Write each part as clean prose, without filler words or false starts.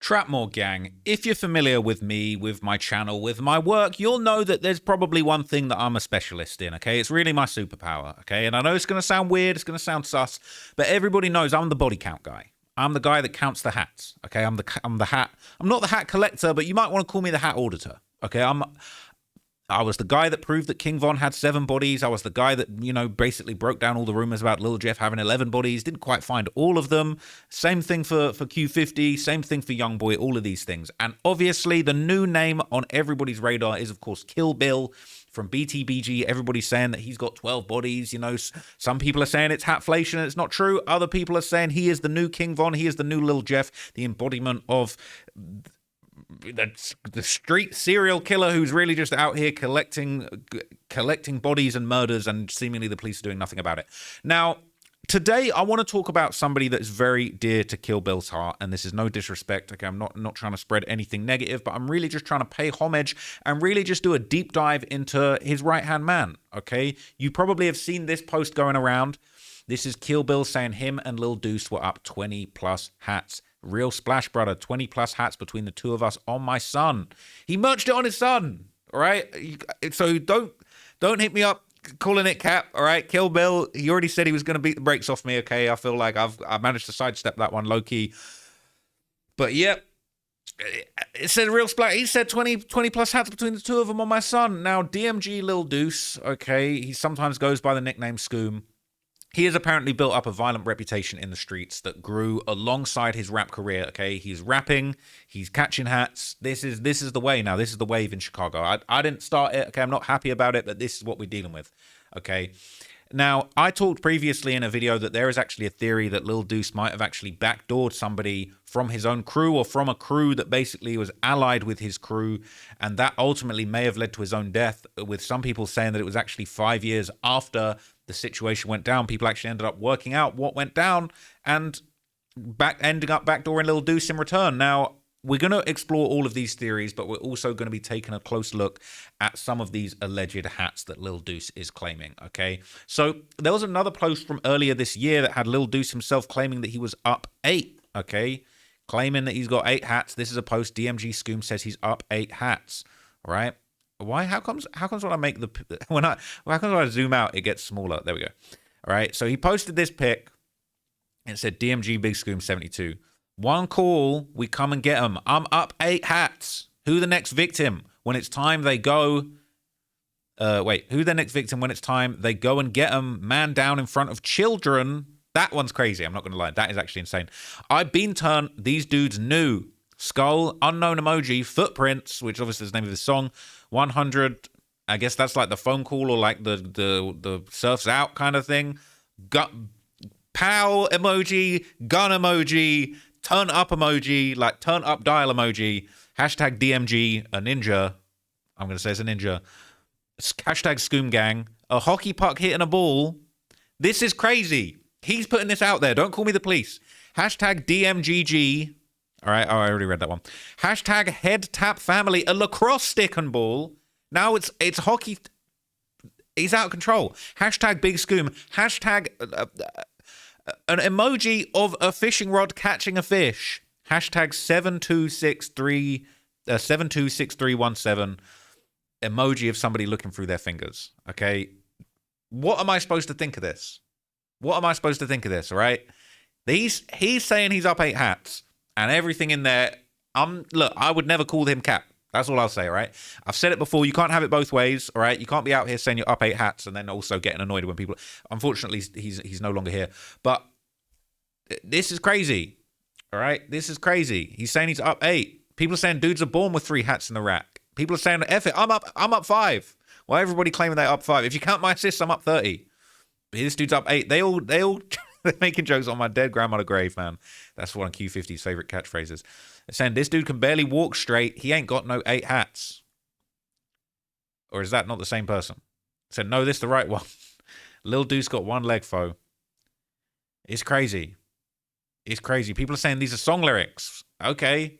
Trapmore gang, if you're familiar with me, with my channel, with my work, you'll know that there's probably one thing that I'm a specialist in, okay? It's really my superpower, okay? And I know it's going to sound weird, it's going to sound sus, but everybody knows I'm the body count guy. I'm the guy that counts the hats, okay? I'm the hat. I'm not the hat collector, but you might want to call me the hat auditor, okay? I was the guy that proved that King Von had 7 bodies. I was the guy that, basically broke down all the rumors about Lil Jeff having 11 bodies. Didn't quite find all of them. Same thing for Q50. Same thing for Youngboy. All of these things. And obviously, the new name on everybody's radar is, of course, Kill Bill from BTBG. Everybody's saying that he's got 12 bodies. Some people are saying it's hatflation and it's not true. Other people are saying he is the new King Von. He is the new Lil Jeff, the embodiment of the street serial killer who's really just out here collecting bodies and murders, and seemingly the police are doing nothing about it. Now, today I want to talk about somebody that's very dear to Kill Bill's heart, and this is no disrespect. Okay, I'm not trying to spread anything negative, but I'm really just trying to pay homage and really just do a deep dive into his right-hand man. Okay, you probably have seen this post going around. This is Kill Bill saying him and Lil Deuce were up 20 plus hats. Real splash, brother. 20 plus hats between the two of us on my son. He merged it on his son. All right. So don't hit me up calling it cap. All right. Kill Bill. He already said he was going to beat the brakes off me. Okay. I feel like I've managed to sidestep that one low key. But yep. It said real splash. He said 20 plus hats between the two of them on my son. Now, DMG Lil Deuce. Okay. He sometimes goes by the nickname Scoom. He has apparently built up a violent reputation in the streets that grew alongside his rap career, okay? He's rapping, he's catching hats. This is the way now. This is the wave in Chicago. I didn't start it, okay? I'm not happy about it, but this is what we're dealing with, okay? Now, I talked previously in a video that there is actually a theory that Lil Deuce might have actually backdoored somebody from his own crew or from a crew that basically was allied with his crew, and that ultimately may have led to his own death, with some people saying that it was actually 5 years after the situation went down. People actually ended up working out what went down and ending up backdooring Lil Deuce in return. Now, we're going to explore all of these theories, but we're also going to be taking a close look at some of these alleged hats that Lil Deuce is claiming, okay? So there was another post from earlier this year that had Lil Deuce himself claiming that he was up 8, okay? Claiming that he's got 8 hats. This is a post. DMG Scoom says he's up 8 hats, all right? Why? How comes when I make how comes when I zoom out, it gets smaller? There we go. All right. So he posted this pic. It said DMG Big Scoom 72. One call, we come and get him. I'm up 8 hats. Who the next victim? When it's time, they go. Who the next victim? When it's time, they go and get him. Man down in front of children. That one's crazy. I'm not going to lie. That is actually insane. I've been turned. These dudes knew. Skull, unknown emoji, footprints, which obviously is the name of the song. 100, I guess that's like the phone call or like the surf's out kind of thing. Pow emoji, gun emoji, turn up emoji, like turn up dial emoji, hashtag DMG, a ninja. I'm going to say it's a ninja. Hashtag Scoom Gang, a hockey puck hitting a ball. This is crazy. He's putting this out there. Don't call me the police. Hashtag DMGG. All right. Oh, I already read that one. Hashtag head tap family, a lacrosse stick and ball. Now it's hockey. He's out of control. Hashtag big Scoom. Hashtag an emoji of a fishing rod catching a fish. Hashtag 726317. Emoji of somebody looking through their fingers. Okay. What am I supposed to think of this? All right. He's saying he's up 8 hats. And everything in there, look, I would never call him cap. That's all I'll say, all right? I've said it before. You can't have it both ways, all right? You can't be out here saying you're up 8 hats and then also getting annoyed when people... Unfortunately, he's no longer here. But this is crazy, all right? This is crazy. He's saying he's up 8. People are saying dudes are born with 3 hats in the rack. People are saying, F it, I'm up 5. Why everybody claiming they're up 5? If you count my assists, I'm up 30. But this dude's up 8. They all... They're making jokes on my dead grandmother grave, man. That's one of Q50's favorite catchphrases. They're saying this dude can barely walk straight. He ain't got no 8 hats. Or is that not the same person? Said, no, this the right one. Lil Deuce got 1 leg, foe. It's crazy. It's crazy. People are saying these are song lyrics. Okay.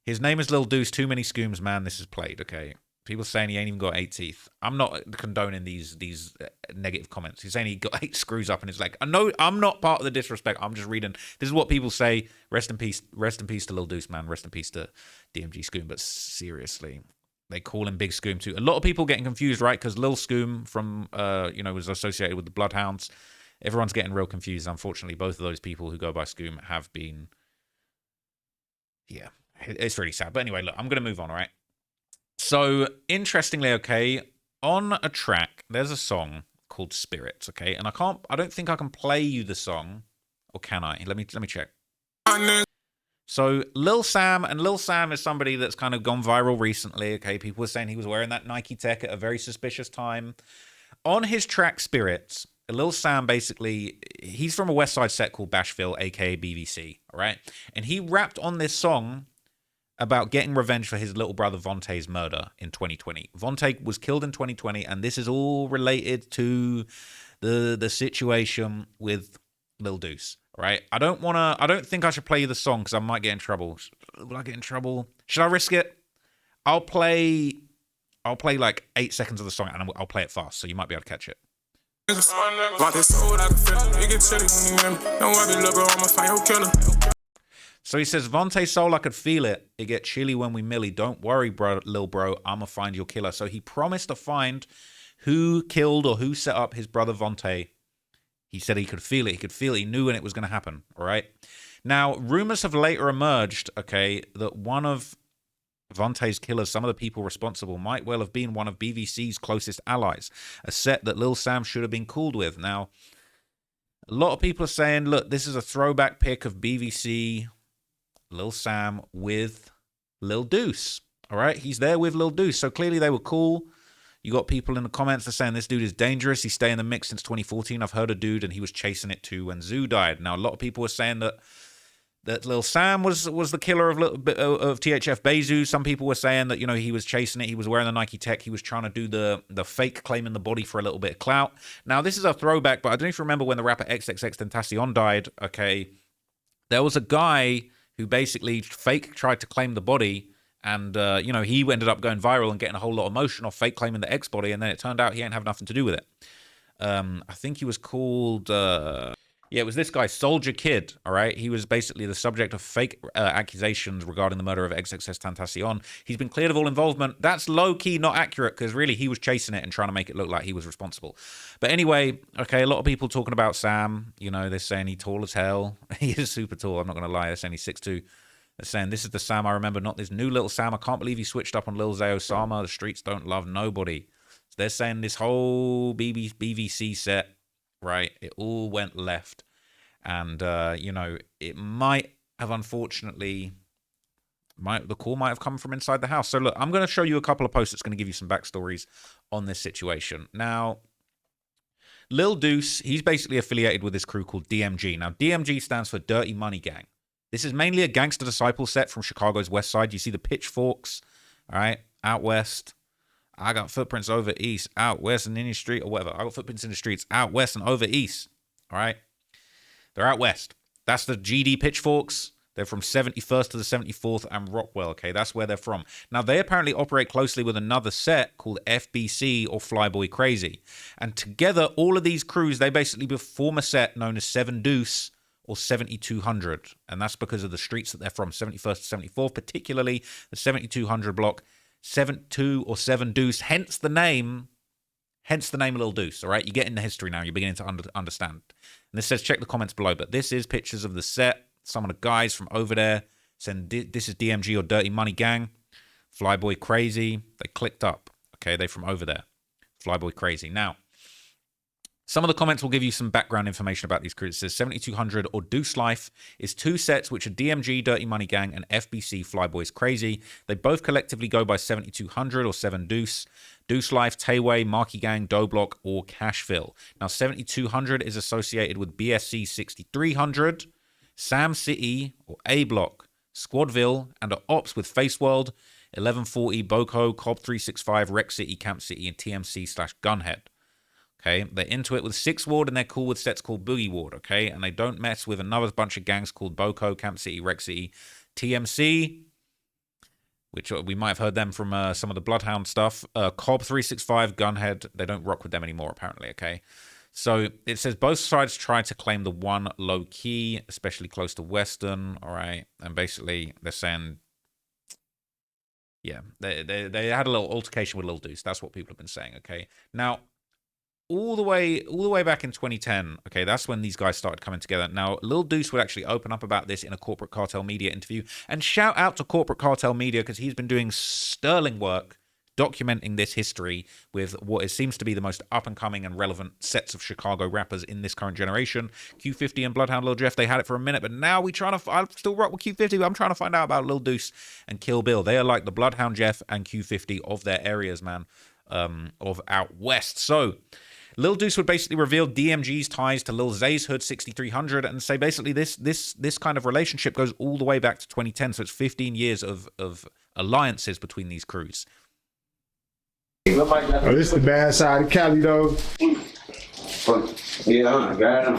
His name is Lil Deuce. Too many Scooms, man. This is played. Okay. People saying he ain't even got 8 teeth. I'm not condoning these negative comments. He's saying he got 8 screws up, and it's like, I know I'm not part of the disrespect. I'm just reading. This is what people say. Rest in peace to Lil Deuce, man. Rest in peace to DMG Scoom. But seriously, they call him Big Scoom too. A lot of people getting confused, right? Because Lil Scoom from was associated with the Bloodhounds. Everyone's getting real confused. Unfortunately, both of those people who go by Scoom have been. Yeah, it's really sad. But anyway, look, I'm gonna move on. All right. So, interestingly, okay, on a track, there's a song called Spirits, okay? And I don't think I can play you the song, or can I? Let me check. So, Lil Sam is somebody that's kind of gone viral recently, okay? People were saying he was wearing that Nike tech at a very suspicious time. On his track Spirits, Lil Sam basically, he's from a West Side set called Bashville, aka BVC, all right? And he rapped on this song about getting revenge for his little brother Vontae's murder in 2020. Vontae was killed in 2020, and this is all related to the situation with Lil Deuce. Right? I don't think I should play you the song because I might get in trouble. Will I get in trouble? Should I risk it? I'll play like 8 seconds of the song, and I'll play it fast, so you might be able to catch it. So he says, Vontae soul, I could feel it. It get chilly when we millie. Don't worry, bro, lil bro. I'ma find your killer. So he promised to find who killed or who set up his brother Vontae. He said he could feel it. He could feel it. He knew when it was going to happen. All right. Now, rumors have later emerged, okay, that one of Vontae's killers, some of the people responsible, might well have been one of BVC's closest allies, a set that Lil Sam should have been cooled with. Now, a lot of people are saying, look, this is a throwback pic of BVC, Lil Sam with Lil Deuce. All right, he's there with Lil Deuce. So clearly they were cool. You got people in the comments that are saying this dude is dangerous. He stayed in the mix since 2014. I've heard a dude and he was chasing it too when Zoo died. Now, a lot of people were saying that Lil Sam was the killer of THF Bezu. Some people were saying that, he was chasing it. He was wearing the Nike tech. He was trying to do the fake claiming the body for a little bit of clout. Now, this is a throwback, but I don't know if you remember when the rapper XXXTentacion died, okay? There was a guy who basically fake tried to claim the body, and, he ended up going viral and getting a whole lot of motion off fake claiming the X body, and then it turned out he ain't have nothing to do with it. I think he was called... it was this guy, Soldier Kid, all right? He was basically the subject of fake accusations regarding the murder of XXXTentacion. He's been cleared of all involvement. That's low-key not accurate, because really he was chasing it and trying to make it look like he was responsible. But anyway, okay, a lot of people talking about Sam. They're saying he's tall as hell. He is super tall, I'm not going to lie. They're saying he's 6'2". They're saying, this is the Sam I remember, not this new little Sam. I can't believe he switched up on Lil Zay Osama. The streets don't love nobody. So they're saying this whole BVC set, right, it all went left. And, it might have, unfortunately, the call might have come from inside the house. So, look, I'm going to show you a couple of posts that's going to give you some backstories on this situation. Now, Lil Deuce, he's basically affiliated with this crew called DMG. Now, DMG stands for Dirty Money Gang. This is mainly a gangster disciple set from Chicago's West Side. You see the pitchforks, all right, out west. I got footprints over east, out west and in the street, or whatever. I got footprints in the streets, out west and over east, all right? They're out west. That's the GD pitchforks. They're from 71st to the 74th and Rockwell, okay? That's where they're from. Now, they apparently operate closely with another set called FBC or Flyboy Crazy. And together, all of these crews, they basically form a set known as 7 Deuce or 7200. And that's because of the streets that they're from, 71st to 74th, particularly the 7200 block, 72 or 7 Deuce, hence the name Lil Deuce, all right? You get in the history now. You're beginning to understand. And this says, check the comments below. But this is pictures of the set. Some of the guys from over there saying, this is DMG or Dirty Money Gang. Flyboy Crazy. They clicked up. Okay, they're from over there. Flyboy Crazy. Now, some of the comments will give you some background information about these crews. It says 7200 or Deuce Life is 2 sets which are DMG, Dirty Money Gang, and FBC, Flyboys Crazy. They both collectively go by 7200 or 7 Deuce. Deuce Life, Tayway, Marky Gang, Dough Block, or Cashville. Now, 7200 is associated with BSC 6300, Sam City, or A Block, Squadville, and are ops with Face World, 1140, Boko, Cobb 365, Rec City, Camp City, and TMC/Gunhead. Okay, they're into it with 6 Ward, and they're cool with sets called Boogie Ward, okay? And they don't mess with another bunch of gangs called Boko, Camp City, Rec City, TMC. which we might have heard them from some of the Bloodhound stuff. Cobb 365, Gunhead, they don't rock with them anymore, apparently, okay? So it says both sides tried to claim the one low key, especially close to Western, all right? And basically they're saying, yeah, they had a little altercation with Lil Deuce. That's what people have been saying, okay? Now, all the way back in 2010, okay, that's when these guys started coming together. Now, Lil Deuce would actually open up about this in a Corporate Cartel Media interview, and shout out to Corporate Cartel Media because he's been doing sterling work documenting this history with what seems to be the most up-and-coming and relevant sets of Chicago rappers in this current generation. Q50 and Bloodhound Lil Jeff, they had it for a minute, but now I still rock with Q50, but I'm trying to find out about Lil Deuce and Kill Bill. They are like the Bloodhound Jeff and Q50 of their areas, man, of out west. So Lil Deuce would basically reveal DMG's ties to Lil Zay's Hood 6300 and say basically this kind of relationship goes all the way back to 2010, so it's 15 years of alliances between these crews. Oh, this is the bad side of Cali, though. Yeah, I got him.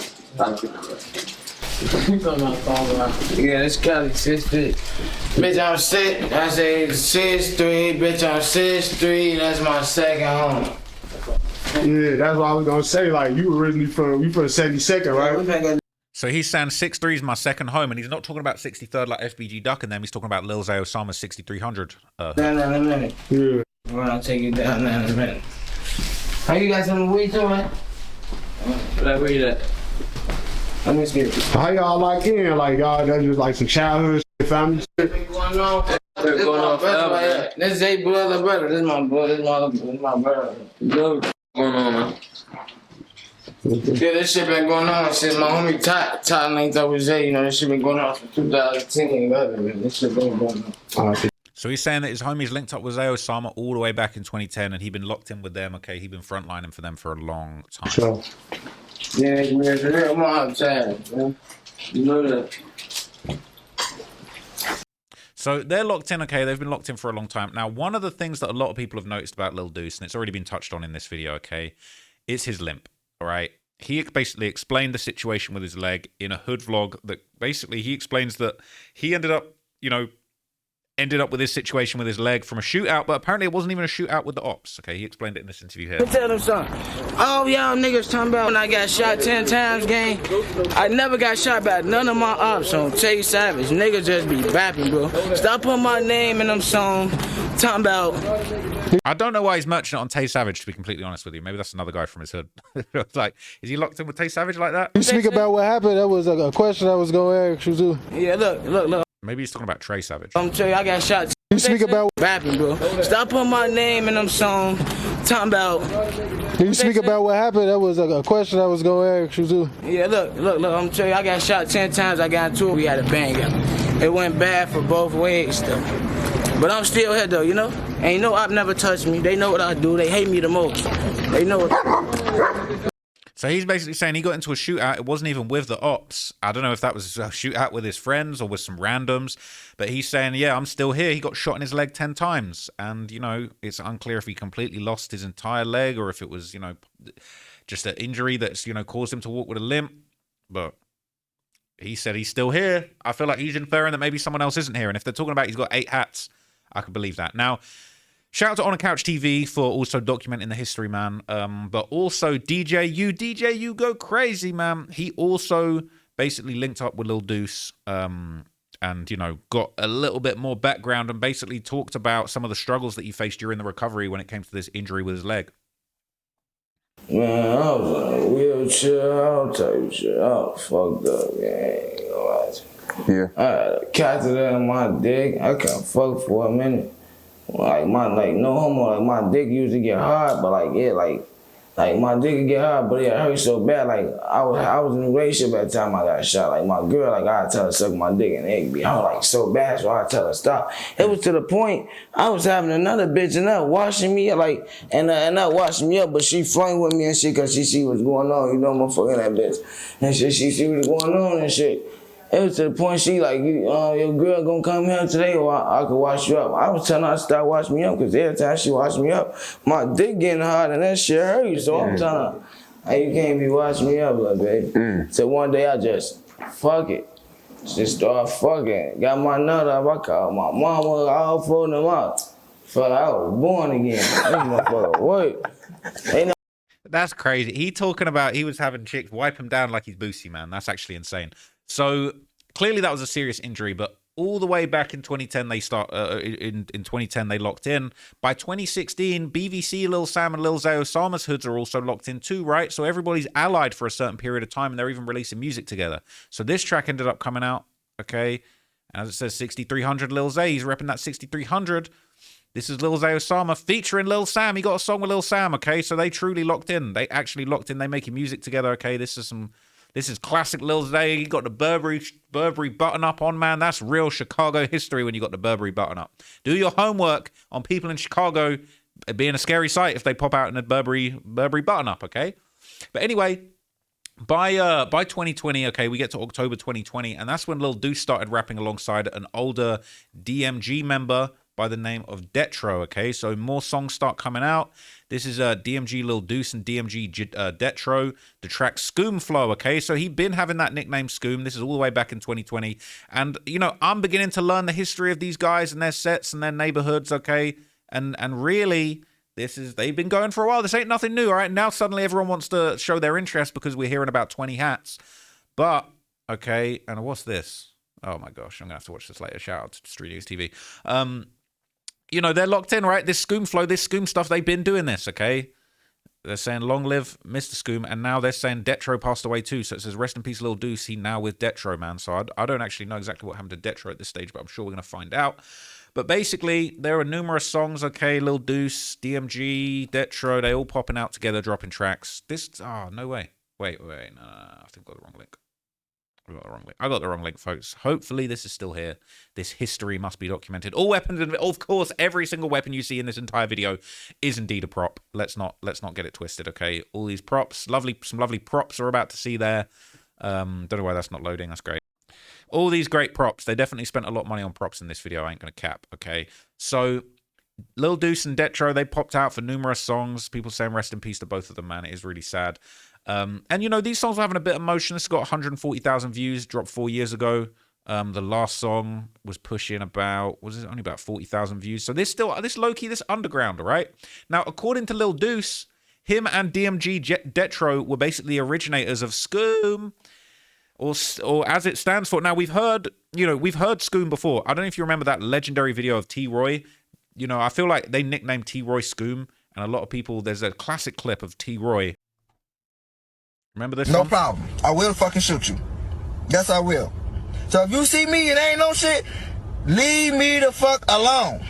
Yeah, this Cali 6'3". Bitch, I'm 6. I say 6'3". Bitch, I'm 6'3". That's my second home. Yeah, that's what I was gonna say. Like, you originally from 72nd, right? So he's saying 6'3" is my second home, and he's not talking about 63rd like FBG Duck and them. He's talking about Lil Zay Osama's 6300. Down in a minute. Yeah. I'll take you down there in a minute. How you got some weed too, man? Where you at? Let me see. How y'all like in? Like, y'all, that's just like some childhood shit, family shit? Going on. This is my brother. This is a brother. This is my brother. This is my brother. What's going on, man? Yeah, this shit been going on since my homie Todd linked up with Zay. You know, this shit been going on since 2010. Man. This shit been going on. So he's saying that his homies linked up with Zay Osama all the way back in 2010, and he'd been locked in with them. Okay, he'd been frontlining for them for a long time. Sure. Yeah, it's real long time, man. You know that. So they're locked in, okay? They've been locked in for a long time. Now, one of the things that a lot of people have noticed about Lil Deuce, and it's already been touched on in this video, okay, is his limp, all right? He basically explained the situation with his leg in a hood vlog that basically he explains that he ended up with this situation with his leg from a shootout, but apparently it wasn't even a shootout with the ops. Okay, he explained it in this interview here. Tell them something. Oh, y'all niggas talking about when I got shot 10 times, gang. I never got shot by none of my ops on Tay Savage. Niggas just be bapping, bro. Stop putting my name in them songs. Talking about. I don't know why he's merchant on Tay Savage, to be completely honest with you. Maybe that's another guy from his hood. It's like, is he locked in with Tay Savage like that? You speak about what happened. That was a question I was going to ask you, too. Yeah, look. Maybe he's talking about Trey Savage. I'm telling you, I got shot. You speak about bapping, bro. Stop putting my name in them songs. Talking about. You speak about what happened. That was a question I was going to ask you, too. Yeah, look. I'm telling you, I got shot 10 times. I got into it. We had a bang up. It went bad for both ways, though. But I'm still here, though, you know? Ain't no op never touched me. They know what I do. They hate me the most. They know what. So he's basically saying he got into a shootout. It wasn't even with the ops. I don't know if that was a shootout with his friends or with some randoms. But he's saying, yeah, I'm still here. He got shot in his leg 10 times. And, you know, it's unclear if he completely lost his entire leg or if it was, you know, just an injury that's, you know, caused him to walk with a limp. But he said he's still here. I feel like he's inferring that maybe someone else isn't here. And if they're talking about he's got 8 hats, I can believe that. Now, shout out to On a Couch TV for also documenting the history, man. But also DJ U go crazy, man. He also basically linked up with Lil Deuce and, you know, got a little bit more background and basically talked about some of the struggles that he faced during the recovery when it came to this injury with his leg. Man, I was in a wheelchair, all type of shit. I was fucked up, man. Yeah. I had a catheter in my dick. I couldn't fuck for a minute. Like no homo, like my dick used to get hard, but like my dick would get hard, but it hurt so bad. Like I was in a relationship at the time I got shot. Like my girl, like I tell her to suck my dick and it be hard like so bad, so I tell her stop. It was to the point I was having another bitch and that washing me like and not washing me up, but she flirting with me and shit cause she see what's going on. You know, I'm fucking that bitch and shit. She see what's going on and shit. It was to the point she like, your girl gonna come here today or I could wash you up. I was telling her to stop washing me up because every time she washed me up, my dick getting hard and that shit hurt. So I'm telling her, hey, you can't be washing me up, little baby. So one day I just, fuck it. Just start fucking. Got my nut up. I called my mama. All four of them out. Felt like I was born again. This motherfucker work. Ain't no That's crazy. He talking about he was having chicks wipe him down like he's Boosie, man. That's actually insane. So clearly that was a serious injury, but all the way back in 2010 they start in 2010 they locked in. By 2016, BVC, Lil Sam, and Lil Zay Osama's hoods are also locked in too, right? So everybody's allied for a certain period of time, and they're even releasing music together. So this track ended up coming out, okay? And as it says, 6300 Lil Zay, he's repping that 6300. This is Lil Zay Osama featuring Lil Sam. He got a song with Lil Sam, okay? So they truly locked in. They actually locked in. They making music together, okay? This is classic Lil Zay. He got the Burberry button-up on, man. That's real Chicago history when you got the Burberry button-up. Do your homework on people in Chicago being a scary sight if they pop out in a Burberry button-up, okay? But anyway, by 2020, okay, we get to October 2020, and that's when Lil Deuce started rapping alongside an older DMG member by the name of Detro, okay? So more songs start coming out. This is DMG Lil Deuce and DMG Detro, the track Scoom Flow, okay? So he'd been having that nickname Scoom. This is all the way back in 2020. And, you know, I'm beginning to learn the history of these guys and their sets and their neighborhoods, okay? And really, they've been going for a while. This ain't nothing new, all right? Now suddenly everyone wants to show their interest because we're hearing about 20 hats. But, okay, and what's this? Oh my gosh, I'm gonna have to watch this later. Shout out to Street News TV. You know, they're locked in, right? This Scoom Flow, this Scoom stuff, they've been doing this, okay? They're saying long live Mr. Scoom, and now they're saying Detro passed away too. So it says rest in peace, Lil Deuce. He now with Detro, man. So I don't actually know exactly what happened to Detro at this stage, but I'm sure we're going to find out. But basically, there are numerous songs, okay? Lil Deuce, DMG, Detro, they all popping out together, dropping tracks. No way. Wait, no. I think I got the wrong link. I got the wrong link, folks. Hopefully this is still here. This history must be documented. All weapons, and of course, every single weapon you see in this entire video is indeed a prop. Let's not get it twisted, okay? All these props, some lovely props are about to see there. Don't know why that's not loading. That's great. All these great props. They definitely spent a lot of money on props in this video. I ain't gonna cap, okay? So Lil Deuce and Detro, they popped out for numerous songs. People saying rest in peace to both of them, man. It is really sad. And, you know, these songs are having a bit of motion. This has got 140,000 views, dropped 4 years ago. The last song was pushing only about 40,000 views. So this low-key, this underground, all right? Now, according to Lil Deuce, him and DMG Detro were basically originators of Scoom, or as it stands for. Now, we've heard Scoom before. I don't know if you remember that legendary video of T-Roy. You know, I feel like they nicknamed T-Roy Scoom, and a lot of people, there's a classic clip of T-Roy. Remember this? No problem. I will fucking shoot you. Yes, I will. So if you see me and ain't no shit, leave me the fuck alone.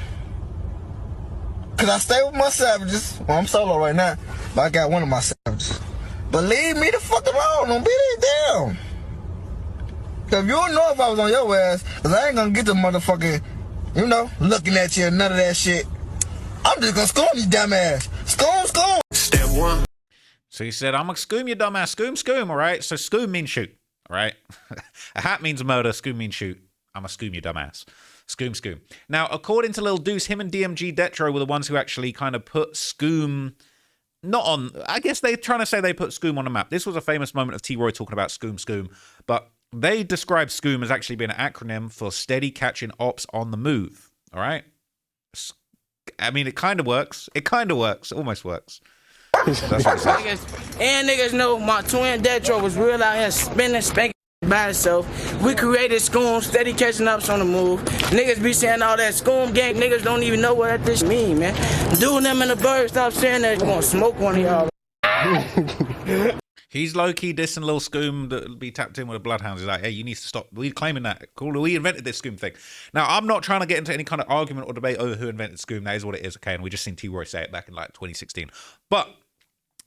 Cause I stay with my savages. Well, I'm solo right now, but I got one of my savages. But leave me the fuck alone. Don't beat it down. Cause you don't know if I was on your ass, cause I ain't gonna get the motherfucking, you know, looking at you and none of that shit. I'm just gonna scoom you, dumbass. Scoom. Step one. So he said, I'm going to scoom you, dumbass. Scoom, all right? So scoom means shoot, all right? A hat means murder. Scoom means shoot. I'm going to scoom you, dumbass. Scoom. Now, according to Lil Deuce, him and DMG Detro were the ones who actually kind of put Scoom not on... I guess they're trying to say they put Scoom on the map. This was a famous moment of T-Roy talking about Scoom. But they described Scoom as actually being an acronym for Steady Catching Ops on the Move, all right? I mean, it kind of works. It almost works. Niggas know my twin Detro was real out here spinning, spanking by himself. We created Scoom, steady catching ups on the move. Niggas be saying all that Scoom gang, niggas don't even know what that this mean, man. Dude, them in the bird, stop saying that. We're gonna smoke one of y'all. He's low-key dissing Lil Scoom that'll be tapped in with the Bloodhounds. He's like, hey, you need to stop. We're claiming that. Cool. We invented this Scoom thing. Now, I'm not trying to get into any kind of argument or debate over who invented Scoom. That is what it is, okay? And we just seen T-Roy say it back in like 2016. But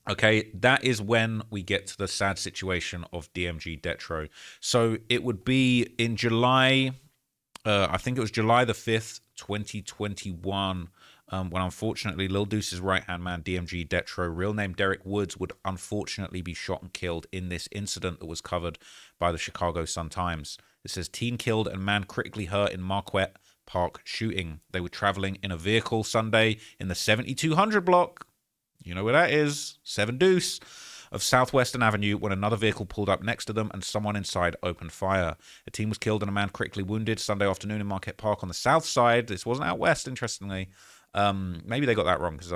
okay, that is when we get to the sad situation of DMG Detro. So it would be in July, I think it was July the 5th, 2021, when unfortunately Lil Deuce's right-hand man, DMG Detro, real name Derek Woods, would unfortunately be shot and killed in this incident that was covered by the Chicago Sun-Times. It says, teen killed and man critically hurt in Marquette Park shooting. They were traveling in a vehicle Sunday in the 7200 block. You know where that is, 7 Deuce. of Southwestern Avenue when another vehicle pulled up next to them and someone inside opened fire. A teen was killed and a man critically wounded Sunday afternoon in Marquette Park on the south side. This wasn't out west, interestingly. Maybe they got that wrong because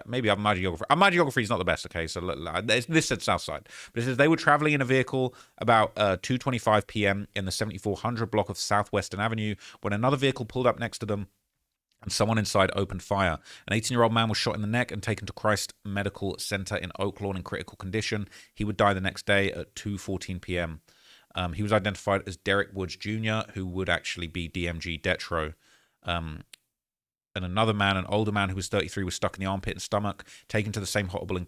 maybe my geography. My geography is not the best. Okay, so this said south side, but it says they were traveling in a vehicle about 2:25 p.m. in the 7400 block of Southwestern Avenue when another vehicle pulled up next to them and someone inside opened fire. An 18-year-old man was shot in the neck and taken to Christ Medical Center in Oak Lawn in critical condition. He would die the next day at 2:14 p.m. He was identified as Derek Woods Jr., who would actually be DMG Detro. And another man, an older man who was 33, was stuck in the armpit and stomach, taken to the same hospital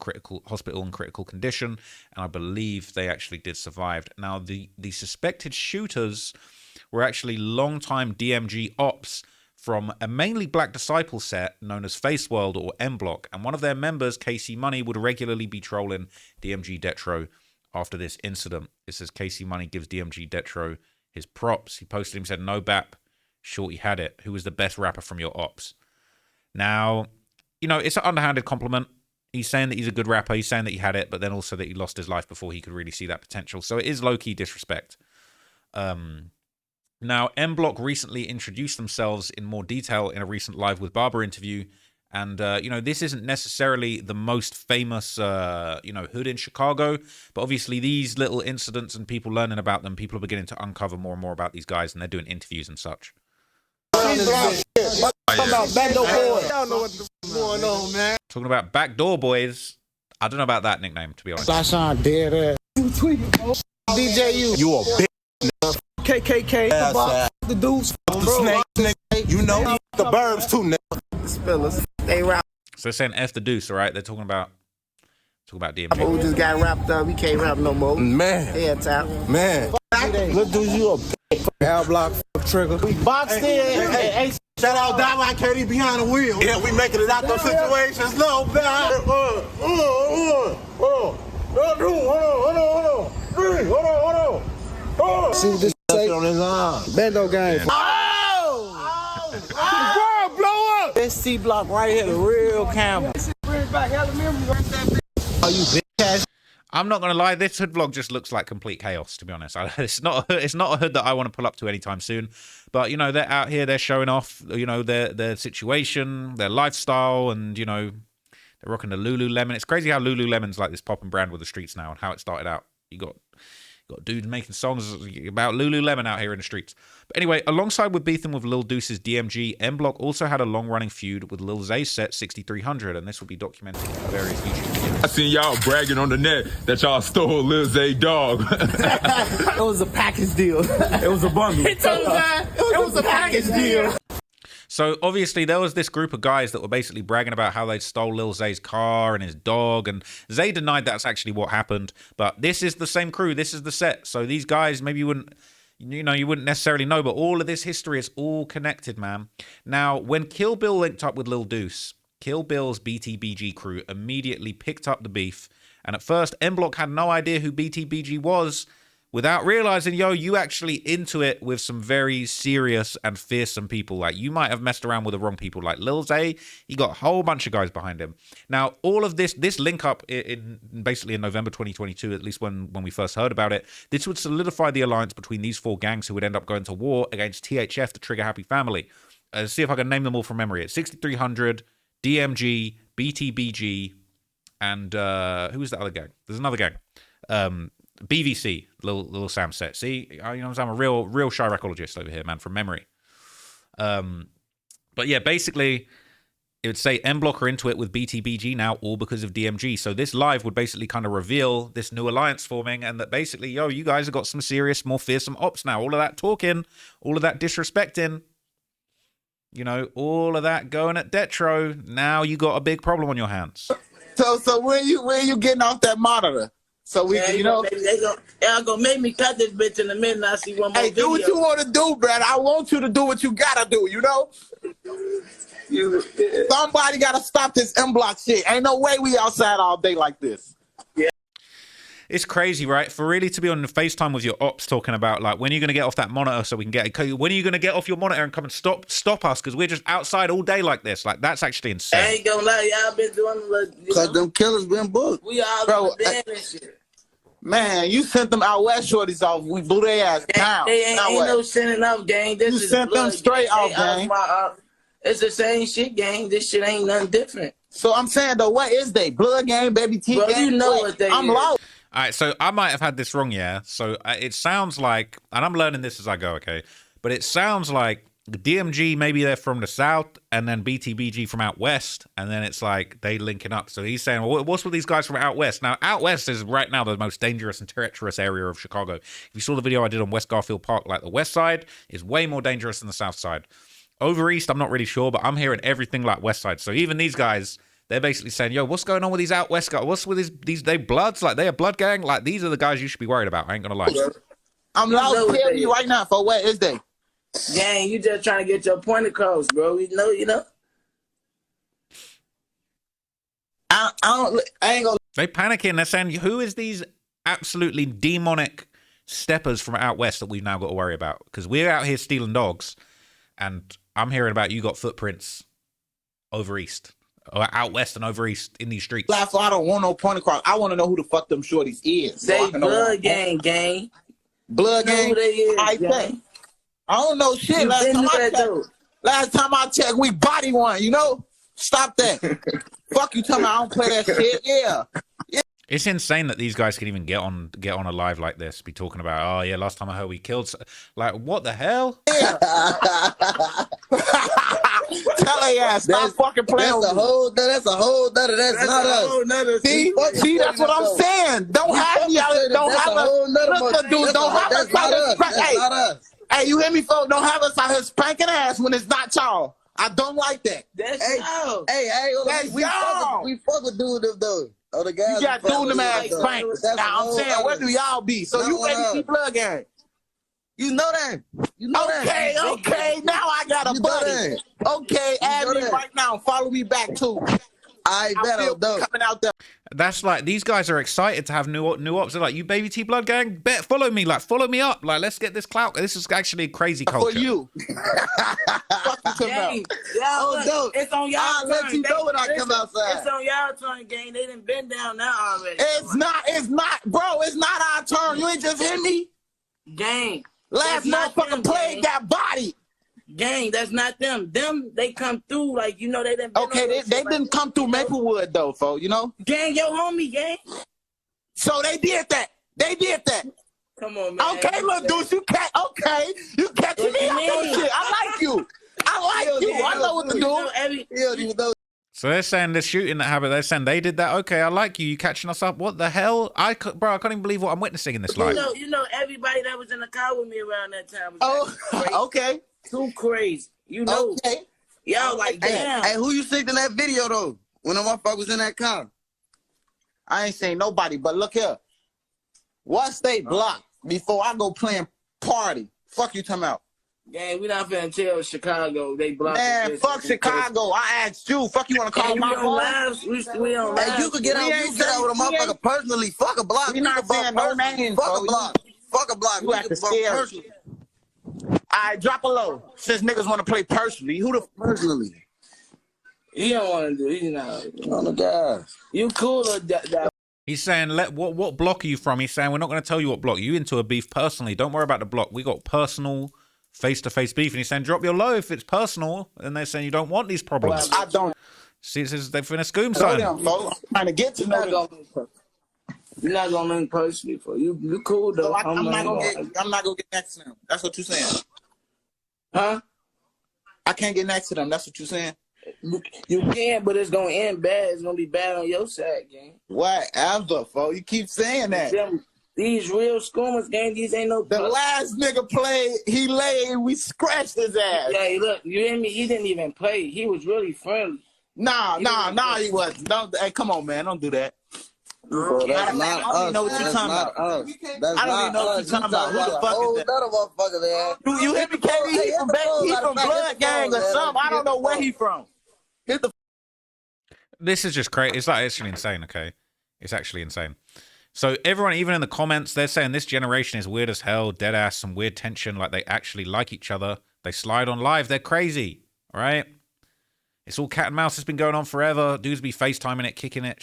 in critical condition, and I believe they actually did survive. Now, the suspected shooters were actually longtime DMG ops from a mainly black disciple set known as Face World or M Block, and one of their members, Casey Money, would regularly be trolling DMG Detro after this incident. It says Casey Money gives DMG Detro his props. He posted him, said, "No bap. Shorty had it. Who was the best rapper from your ops?" Now, it's an underhanded compliment. He's saying that he's a good rapper. He's saying that he had it, but then also that he lost his life before he could really see that potential. So it is low-key disrespect. Now, M Block recently introduced themselves in more detail in a recent Live with Barber interview. And, this isn't necessarily the most famous, hood in Chicago. But obviously these little incidents and people learning about them, people are beginning to uncover more and more about these guys. And they're doing interviews and such. Talking about backdoor boys. I don't know what's going on, man. Talking about backdoor boys. I don't know about that nickname, to be honest. I sound dead ass. You tweaking, bro. DJ you a bitch. KKK. The Deuce. The snake, nigga. You know the burbs too, nigga. Spillers. They rap. So they're saying F the Deuce, all right? They're talking about DMG. Who just got wrapped up? We can't rap no more. Man. Yeah, top. Man. Lil Deuce, you a bitch. L Block, Trigger. We boxed in. Hey, shout out Dollar, I can't even behind the wheel. Yeah, we making it out those situations. No, man. Hold on. See what this say? On his arm. Bando game. Oh! Bro, blow up! This C block right here, the real camera. Are you bitch ass? I'm not gonna lie, this hood vlog just looks like complete chaos, to be honest. It's not a hood that I want to pull up to anytime soon. But they're out here, they're showing off, their situation, their lifestyle, and they're rocking the Lululemon. It's crazy how Lululemon's like this popping brand with the streets now, and how it started out. You got dudes making songs about Lululemon out here in the streets. But anyway, alongside with beefing with Lil Deuce's DMG, M Block also had a long-running feud with Lil Zay's set 6300, and this will be documented in various YouTube videos. I seen y'all bragging on the net that y'all stole Lil Zay dog. It was a package deal. It was a bundle. It was a package deal. So obviously there was this group of guys that were basically bragging about how they stole Lil Zay's car and his dog, and Zay denied that's actually what happened. But this is the same crew, this is the set. So these guys, maybe you wouldn't necessarily know, but all of this history is all connected, man. Now, when Kill Bill linked up with Lil Deuce, Kill Bill's BTBG crew immediately picked up the beef, and at first M Block had no idea who BTBG was, without realizing, you actually into it with some very serious and fearsome people. Like, you might have messed around with the wrong people. Like Lil Zay, he got a whole bunch of guys behind him. Now, all of this link up basically in November 2022, at least when we first heard about it, this would solidify the alliance between these four gangs who would end up going to war against THF, the Trigger Happy family. See if I can name them all from memory. It's 6300, DMG, BTBG, and who was that other gang? There's another gang. BVC, Lil Sam set. See, I'm a real Chiracologist over here, man, from memory. But yeah, basically, it would say M Block are into it with BTBG now, all because of DMG. So this live would basically kind of reveal this new alliance forming, and that basically, you guys have got some serious, more fearsome ops now. All of that talking, all of that disrespecting, all of that going at Detro. Now you got a big problem on your hands. So where you getting off that monitor? So we, they're gonna make me cut this bitch in a minute. I see one more. Hey, do what you want to do, brother. I want you to do what you gotta do. Somebody gotta stop this M Block shit. Ain't no way we outside all day like this. Yeah. It's crazy, right? For really to be on the FaceTime with your ops talking about, like, when are you going to get off that monitor so we can when are you going to get off your monitor and come and stop us because we're just outside all day like this? Like, that's actually insane. I ain't gonna lie, y'all been doing Because them killers been booked. We all Bro, been doing this shit. Man, you sent them out west shorties off. We blew their ass down. They ain't no sending off, gang. This You is sent them straight off, gang. It's the same shit, gang. This shit ain't nothing different. So I'm saying, though, what is they? Blood gang, baby T Bro, gang? you know what they I'm is. lost. All right, so I might have had this wrong, yeah? So it sounds like, and I'm learning this as I go, okay? But it sounds like DMG, maybe they're from the south, and then BTBG from out west, and then it's like they linking up. So he's saying, well, what's with these guys from out west? Now, out west is right now the most dangerous and treacherous area of Chicago. If you saw the video I did on West Garfield Park, like the west side is way more dangerous than the south side. Over east, I'm not really sure, but I'm hearing everything like west side. So even these guys, they're basically saying, yo, what's going on with these out west guys? What's with these they bloods? Like, they a blood gang? Like, these are the guys you should be worried about. I ain't gonna lie. I'm lost. Tell you right now, for what is they? Gang, you just trying to get your point across, bro. You know. I ain't gonna. They panicking. They're saying, who is these absolutely demonic steppers from out west that we've now got to worry about? Because we're out here stealing dogs, and I'm hearing about you got footprints over east. Or out west and over east in these streets. I don't want no point across. I want to know who the fuck them shorties is. They blood gang. Blood gang. Who they is, I gang. don't know shit. Last time I checked, we body one. You know, stop that. Fuck you, tell me I don't play that shit. Yeah. It's insane that these guys can even get on a live like this, be talking about, oh yeah, last time I heard we killed. Like, what the hell? Yeah. Tell her ass, stop fucking playing. That's a whole nother. That's not us. See, that's what I'm saying. Don't have me out. Don't have us. Dude, don't have us out here. Hey, you hear me, folks? Don't have us out here spanking ass when it's not y'all. I don't like that. That's y'all. Hey, we fuck with doing them though. Oh, the guys. You got doing them ass spanked. Now I'm saying, where do y'all be? So you baby T blood gang. You know that. Okay. Now I got a buddy. Okay, add me right now. Follow me back too. I bet coming out there. That's like, these guys are excited to have new ops. They're like, you baby T blood gang, follow me. Like, follow me up. Like, let's get this clout. This is actually a crazy culture. For you. Fuck you Gang, y'all, it's on y'all I'll let you know when I come outside. It's on y'all turn, gang. They done been down there already. It's not, bro. It's not our turn. You ain't just hit me. Gang. Last motherfucking play got bodied. Gang, that's not them. Them, they come through like, you know, they didn't. Okay, they didn't come through Maplewood though, folks. You know. Gang, your homie, gang. So they did that. Come on, man. Okay, Lil Deuce, you catch me out your shit. I like you. I know what to do. So they're saying the shooting that happened, they're saying they did that. Okay, I like you. You catching us up. What the hell? I can't even believe what I'm witnessing in this life. You know, everybody that was in the car with me around that time was okay. Too crazy. You know. Okay. Y'all like, damn. Hey, who you seen in that video though? When the motherfucker was in that car? I ain't saying nobody, but look here. Once they block before I go playing party, fuck you talking about. Gang, we not finna tell Chicago they blocked. Man, fuck Chicago. I asked you. Fuck you wanna call my phone? We on live. Hey, you could get out with a motherfucker personally. Fuck a block. We not saying no names. Fuck a block. Fuck a block. You have to scare. Alright, drop a low. Since niggas wanna play personally, who the personally? He don't wanna do. He's not. On the guys. You cool or that? He's saying, what block are you from? He's saying, we're not going to tell you what block. You into a beef personally. Don't worry about the block. We got personal face-to-face beef. And he's saying, drop your low if it's personal. And they're saying you don't want these problems. I don't. See, it says they're finna scoom something. I'm trying to get to know them. You're not going to link personally for you. You cool, though. So I'm not gonna get next to them. That's what you're saying. Huh? I can't get next to them. That's what you're saying. You can, but it's gonna end bad. It's gonna be bad on your side, gang. Whatever, folks. You keep saying that. These real schoomers, gang. These ain't no. The last nigga played. He laid. We scratched his ass. Yeah, look. You hear me? He didn't even play. He was really friendly. Nah, he wasn't. Hey, come on, man. Don't do that. Bro, that's not us. I don't even know what you're talking about. I don't even know what you're talking about. Who the fuck is that? You hear me, KD? He from Blood Gang or something. I don't know where he from. This is just crazy. It's like actually insane, okay? It's actually insane. So everyone, even in the comments, they're saying this generation is weird as hell, dead ass, some weird tension, like they actually like each other. They slide on live, they're crazy, all right? It's all cat and mouse. It's been going on forever. Dudes be FaceTiming it, kicking it,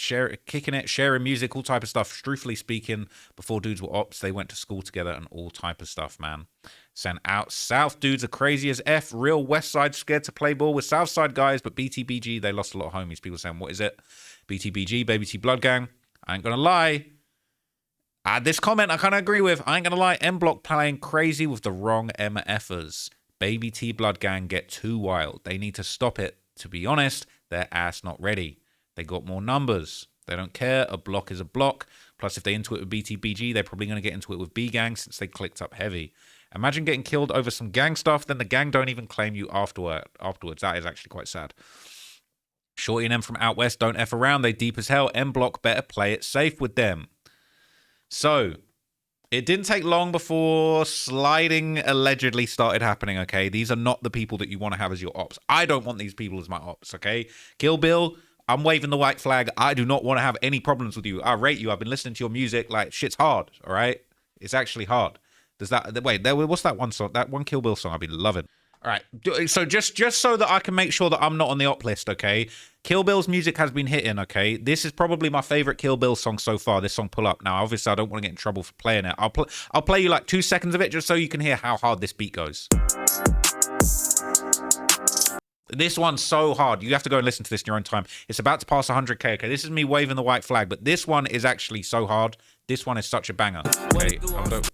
sharing music, all type of stuff. Truthfully speaking, before dudes were ops, they went to school together and all type of stuff, man. Saying out south dudes are crazy as F. Real west side scared to play ball with south side guys, but BTBG, they lost a lot of homies. People saying, what is it? BTBG, Baby T Blood Gang. I ain't gonna lie. This comment I kind of agree with. I ain't gonna lie. M Block playing crazy with the wrong MFers. Baby T Blood Gang get too wild. They need to stop it. To be honest, their ass not ready. They got more numbers. They don't care. A block is a block. Plus, if they into it with BTBG, they're probably going to get into it with B Gang since they clicked up heavy. Imagine getting killed over some gang stuff, then the gang don't even claim you afterwards. That is actually quite sad. Shorty and them from out west don't F around. They deep as hell. M Block better play it safe with them. So, it didn't take long before sliding allegedly started happening, okay? These are not the people that you want to have as your ops. I don't want these people as my ops, okay? Kill Bill, I'm waving the white flag. I do not want to have any problems with you. I rate you. I've been listening to your music. Like, shit's hard, all right? It's actually hard. Does that... Wait, what's that one song? That one Kill Bill song I've been loving. All right, so just so that I can make sure that I'm not on the op list, okay? Kill Bill's music has been hitting, okay? This is probably my favorite Kill Bill song so far, this song Pull Up. Now, obviously, I don't want to get in trouble for playing it. I'll play you like 2 seconds of it just so you can hear how hard this beat goes. This one's so hard. You have to go and listen to this in your own time. It's about to pass 100K, okay? This is me waving the white flag, but this one is actually so hard. This one is such a banger. Okay,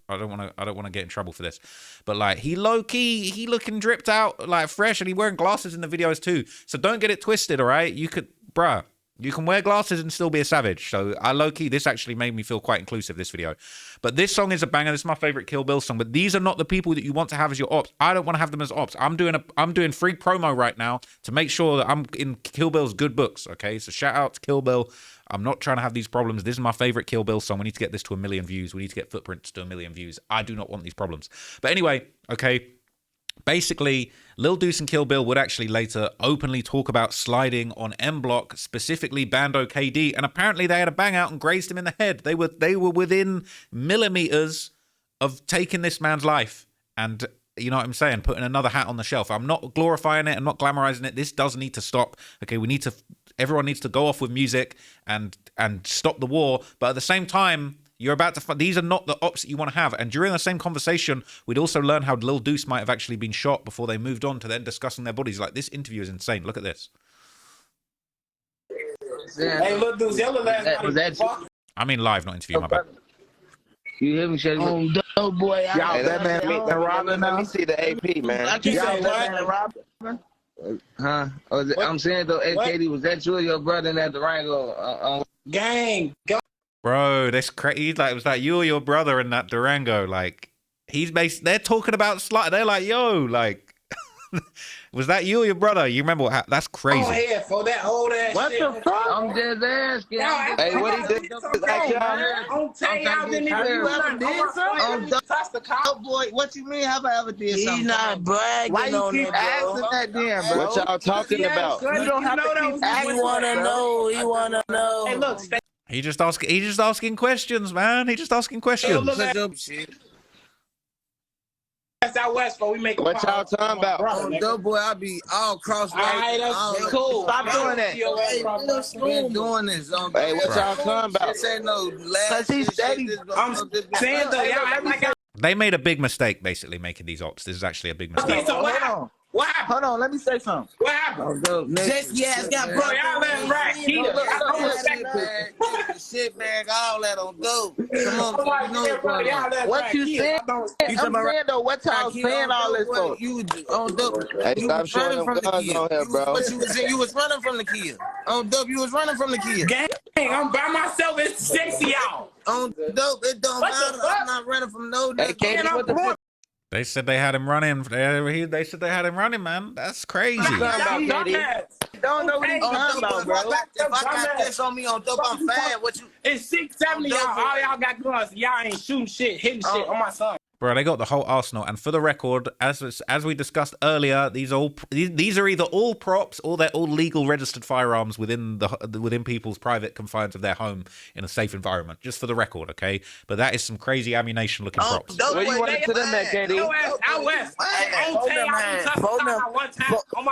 I don't want to get in trouble for this, but like he looking dripped out, like fresh, and he wearing glasses in the videos too. So don't get it twisted, all right? You can wear glasses and still be a savage. So this actually made me feel quite inclusive, this video. But this song is a banger. This is my favorite Kill Bill song. But these are not the people that you want to have as your ops. I don't want to have them as ops. I'm doing free promo right now to make sure that I'm in Kill Bill's good books. Okay, so shout out to Kill Bill. I'm not trying to have these problems. This is my favorite Kill Bill song. We need to get this to 1 million views. We need to get Footprints to 1 million views. I do not want these problems. But anyway, okay. Basically, Lil Deuce and Kill Bill would actually later openly talk about sliding on M Block, specifically Bando KD, and apparently they had a bang out and grazed him in the head. They were within millimeters of taking this man's life, and you know what I'm saying, putting another hat on the shelf. I'm not glorifying it. I'm not glamorizing it. This does need to stop. Okay, everyone needs to go off with music and stop the war. But at the same time, you're about to these are not the ops that you want to have. And during the same conversation, we'd also learn how Lil Deuce might have actually been shot before they moved on to then discussing their bodies. Like, this interview is insane. Look at this. Hey, Lil Deuce, yellow last night. I mean live, not interview, my bad. You hear me, Shady? Oh, dope boy. Y'all, that man beat the Robin. Let me see the AP, man. You say what? Huh? I'm saying though, KD, was that you or your brother in that Durango? Gang. Bro, that's crazy. Like, was that you or your brother in that Durango? Like, they're talking about slide. They're like, yo, like, was that you or your brother? You remember what happened? That's crazy. Oh, yeah, for that old ass What shit. the fuck? I'm just asking. Hey, what he did? I'm telling y'all, didn't even do nothing. Touch the car. Boy, what you mean? Have I ever did something? He's not bragging. Why you on keep it, asking that then, bro? What y'all talking about? You don't have to keep asking. He wanna know. Hey, look, He just asking questions, man. He just asking questions. that's out west, but we make. What y'all talking about? Dope boy, I be all cross. All right, that's cool. Stop doing that. Been doing this. Hey, what y'all talking about? This ain't no last. Cause he's steady. I'm saying though, y'all. They made a big mistake, basically, making these ops. This is actually a big mistake. So what happened? What happened? Hold on, let me say something. What happened? Just got bro. Y'all let him rap. Shit bag, all that on dope. Come on, What you saying? I'm saying though, what y'all saying all this for? You on dope. Hey, stop showing them guns on here, bro. You was running from the kill. On dope, you was running from the kill. Gang, I'm by myself. It's sexy out. On dope, it don't matter. I'm not running from no. Hey, Katie, what the fuck? They said they had him running. They said they had him running, man. That's crazy. Don't know what he's talking about, bro. If I got this on me on dope, I'm fine. What you? It's 670, y'all. All y'all got guns. Y'all ain't shooting shit, hitting shit on my son. Bro, they got the whole arsenal. And for the record, as we discussed earlier, these are either all props or they're all legal registered firearms within people's private confines of their home in a safe environment. Just for the record, okay? But that is some crazy ammunition looking props. Where you want to them at, KD? Out west.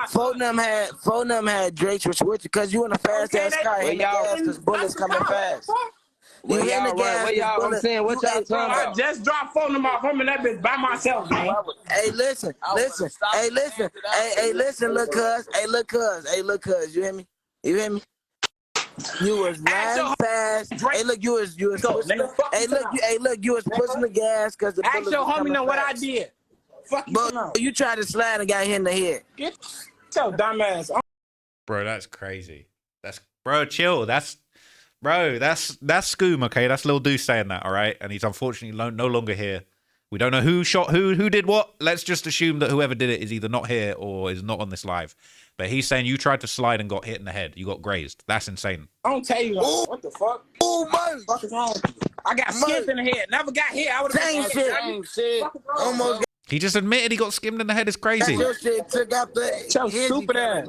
Phone them had Drake's switch because you in a fast ass car hitting the gas because bullets coming fast. You hitting the gas. I'm saying, what y'all talking about? I just dropped phone in my home and that bitch by myself, man. Hey, listen. Hey, listen, look, cuz. You hear me? You was riding fast. Hey, look, you was pushing. You was pushing the gas because the bullets. Ask your homie know what I fast. did. Fuck you. But you tried to slide and got hit in the head. Get your dumb ass. Bro, that's crazy. Chill. That's Scoom, okay? That's Lil Deuce saying that, all right? And he's unfortunately no longer here. We don't know who shot who did what. Let's just assume that whoever did it is either not here or is not on this live. But he's saying you tried to slide and got hit in the head. You got grazed. That's insane. I don't tell you. What the fuck? Oh, man. What is wrong with you? I got skimmed in the head. Never got hit. I would have Same shit. Almost He just admitted he got skimmed in the head. Is crazy. your shit took out the stupid ass.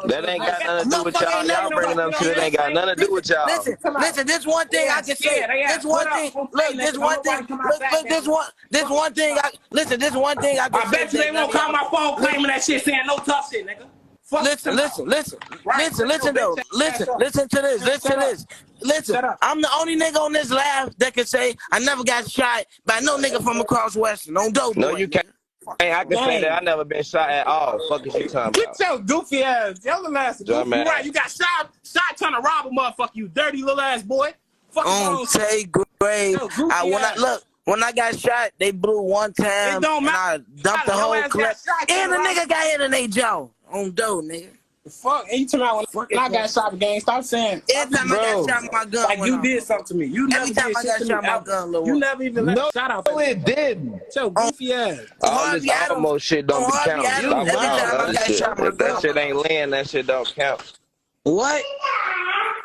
That ain't got nothing to do with y'all. Y'all bringing them shit. It ain't got nothing to do with y'all. Listen, this one thing I can say. This one thing I can say. I bet you they won't call my phone claiming that shit saying no tough shit, nigga. Listen though. Listen to this. Listen, I'm the only nigga on this lab that can say I never got shot by no nigga from across Western. On dope. No, you can't. Hey, I can say that I never been shot at all. Fuck is you talking about? Get your goofy ass. Your little ass. You right. You got shot trying to rob a motherfucker. You dirty little ass boy. Fuck on Tay Gray. When I got shot, they blew one time. It don't matter. I dumped the whole clip. And the nigga got hit in their jaw. On dope, nigga. The fuck? And you talking about when I got shot again? Stop saying. Every time I got shot, my gun like you did something to me. You never Every time I got shot, my gun, Lil. You never even let a shot out. No, it didn't. Your goofy ass. All this almost shit don't be counting. Stop lying that shit. If that shit ain't laying, that shit don't count. What?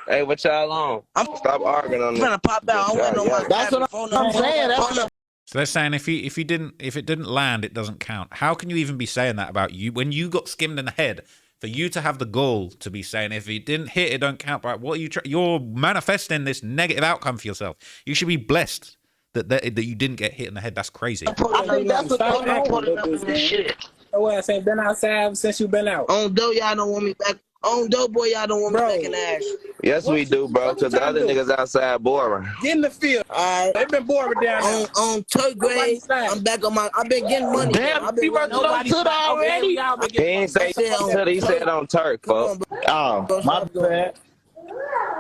Hey, what y'all on? Stop arguing on I'm trying to pop out. I want no more. That's what I'm saying. So they're saying if it didn't land, it doesn't count. How can you even be saying that about you when you got skimmed in the head? For you to have the gall to be saying if it didn't hit, it don't count. Right? What are you? You're manifesting this negative outcome for yourself. You should be blessed that you didn't get hit in the head. That's crazy. I think that's what this shit. Your ass ain't been outside since you been out. On dope, y'all don't want me back. On dope, boy, y'all don't want me back in the ash. Yes, we do, bro. Because the other niggas outside boring. Get in the field. All right. They been bored down there. On third grade, I'm back on my. I've been getting money. Damn, I've been nobody to already. He ain't say until he said on Turk, folks. Oh, my bad.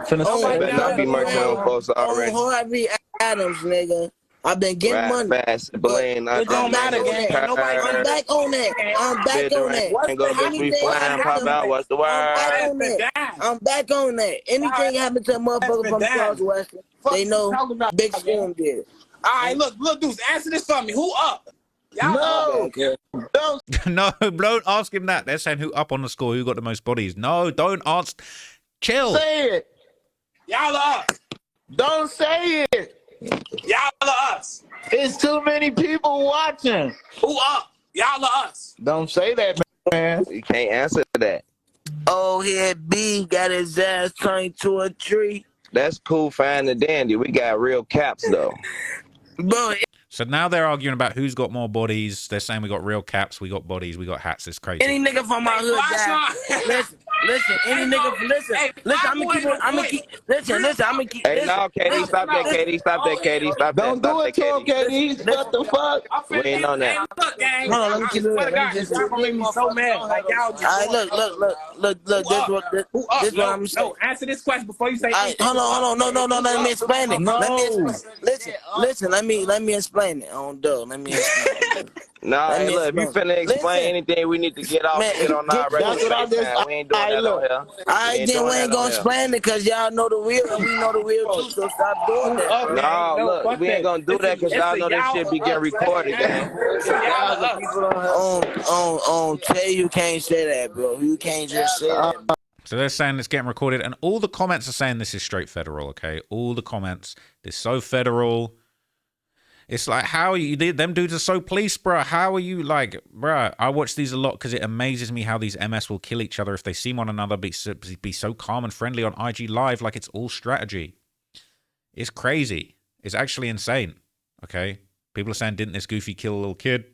Better not be merching on folks already. On Harvey Adams, nigga. I've been getting money. Fast, blame, It don't matter, gang. I'm back on that. I'm back on that. Ain't gonna bitch me flying, pop out, what's the word? I'm back on that. Anything happen to a motherfucker from Southwestern, they know Big Storm did it. All right, look, Deuce, answer this for me. Who up? No. No, don't ask him that. They're saying who up on the score, who got the most bodies. No, don't ask. Chill. Say it. Y'all are up. Don't say it. Y'all are us. It's too many people watching. Who up? Y'all are us. Don't say that, man. You can't answer that. Oh, here B got his ass turned to a tree. That's cool, fine and dandy. We got real caps, though. Bro, So now they're arguing about who's got more bodies. They're saying we got real caps, we got bodies, we got hats. It's crazy. any nigga from my hood guy. Listen, any nigga, listen, I'm gonna keep, Hey, no, KD, stop that, KD, stop that, KD, stop that. Don't do it to him, KD. What the fuck? We ain't on that. Look, gang. Hold on, let me keep it real. Let me just- Y'all gonna make me so mad. Like, y'all just. All right, look. This what I'm saying. No, answer this question before you say. All right, hold on. No. Let me explain it. Listen. Let me explain it. On dough. Let me explain it. Nah, Let hey, me look, if you explain. finna explain Listen. anything, we need to get off Man, and get on our regular that's what I just- time. We ain't doing I that look. on here. All right, then we ain't gonna explain it because y'all know the real and we know the real too. So stop doing that. No, look, we ain't gonna do that because y'all know this shit be getting recorded, gang. On Tay, you can't say that, bro. You can't just say that. So they're saying it's getting recorded, and all the comments are saying this is straight federal, okay? All the comments, this is so federal. It's like, how are you? Them dudes are so police, bro. How are you like, bro? I watch these a lot because it amazes me how these MS will kill each other if they see one another. Be so calm and friendly on IG Live, like it's all strategy. It's crazy. It's actually insane. Okay, people are saying, didn't this goofy kill a little kid?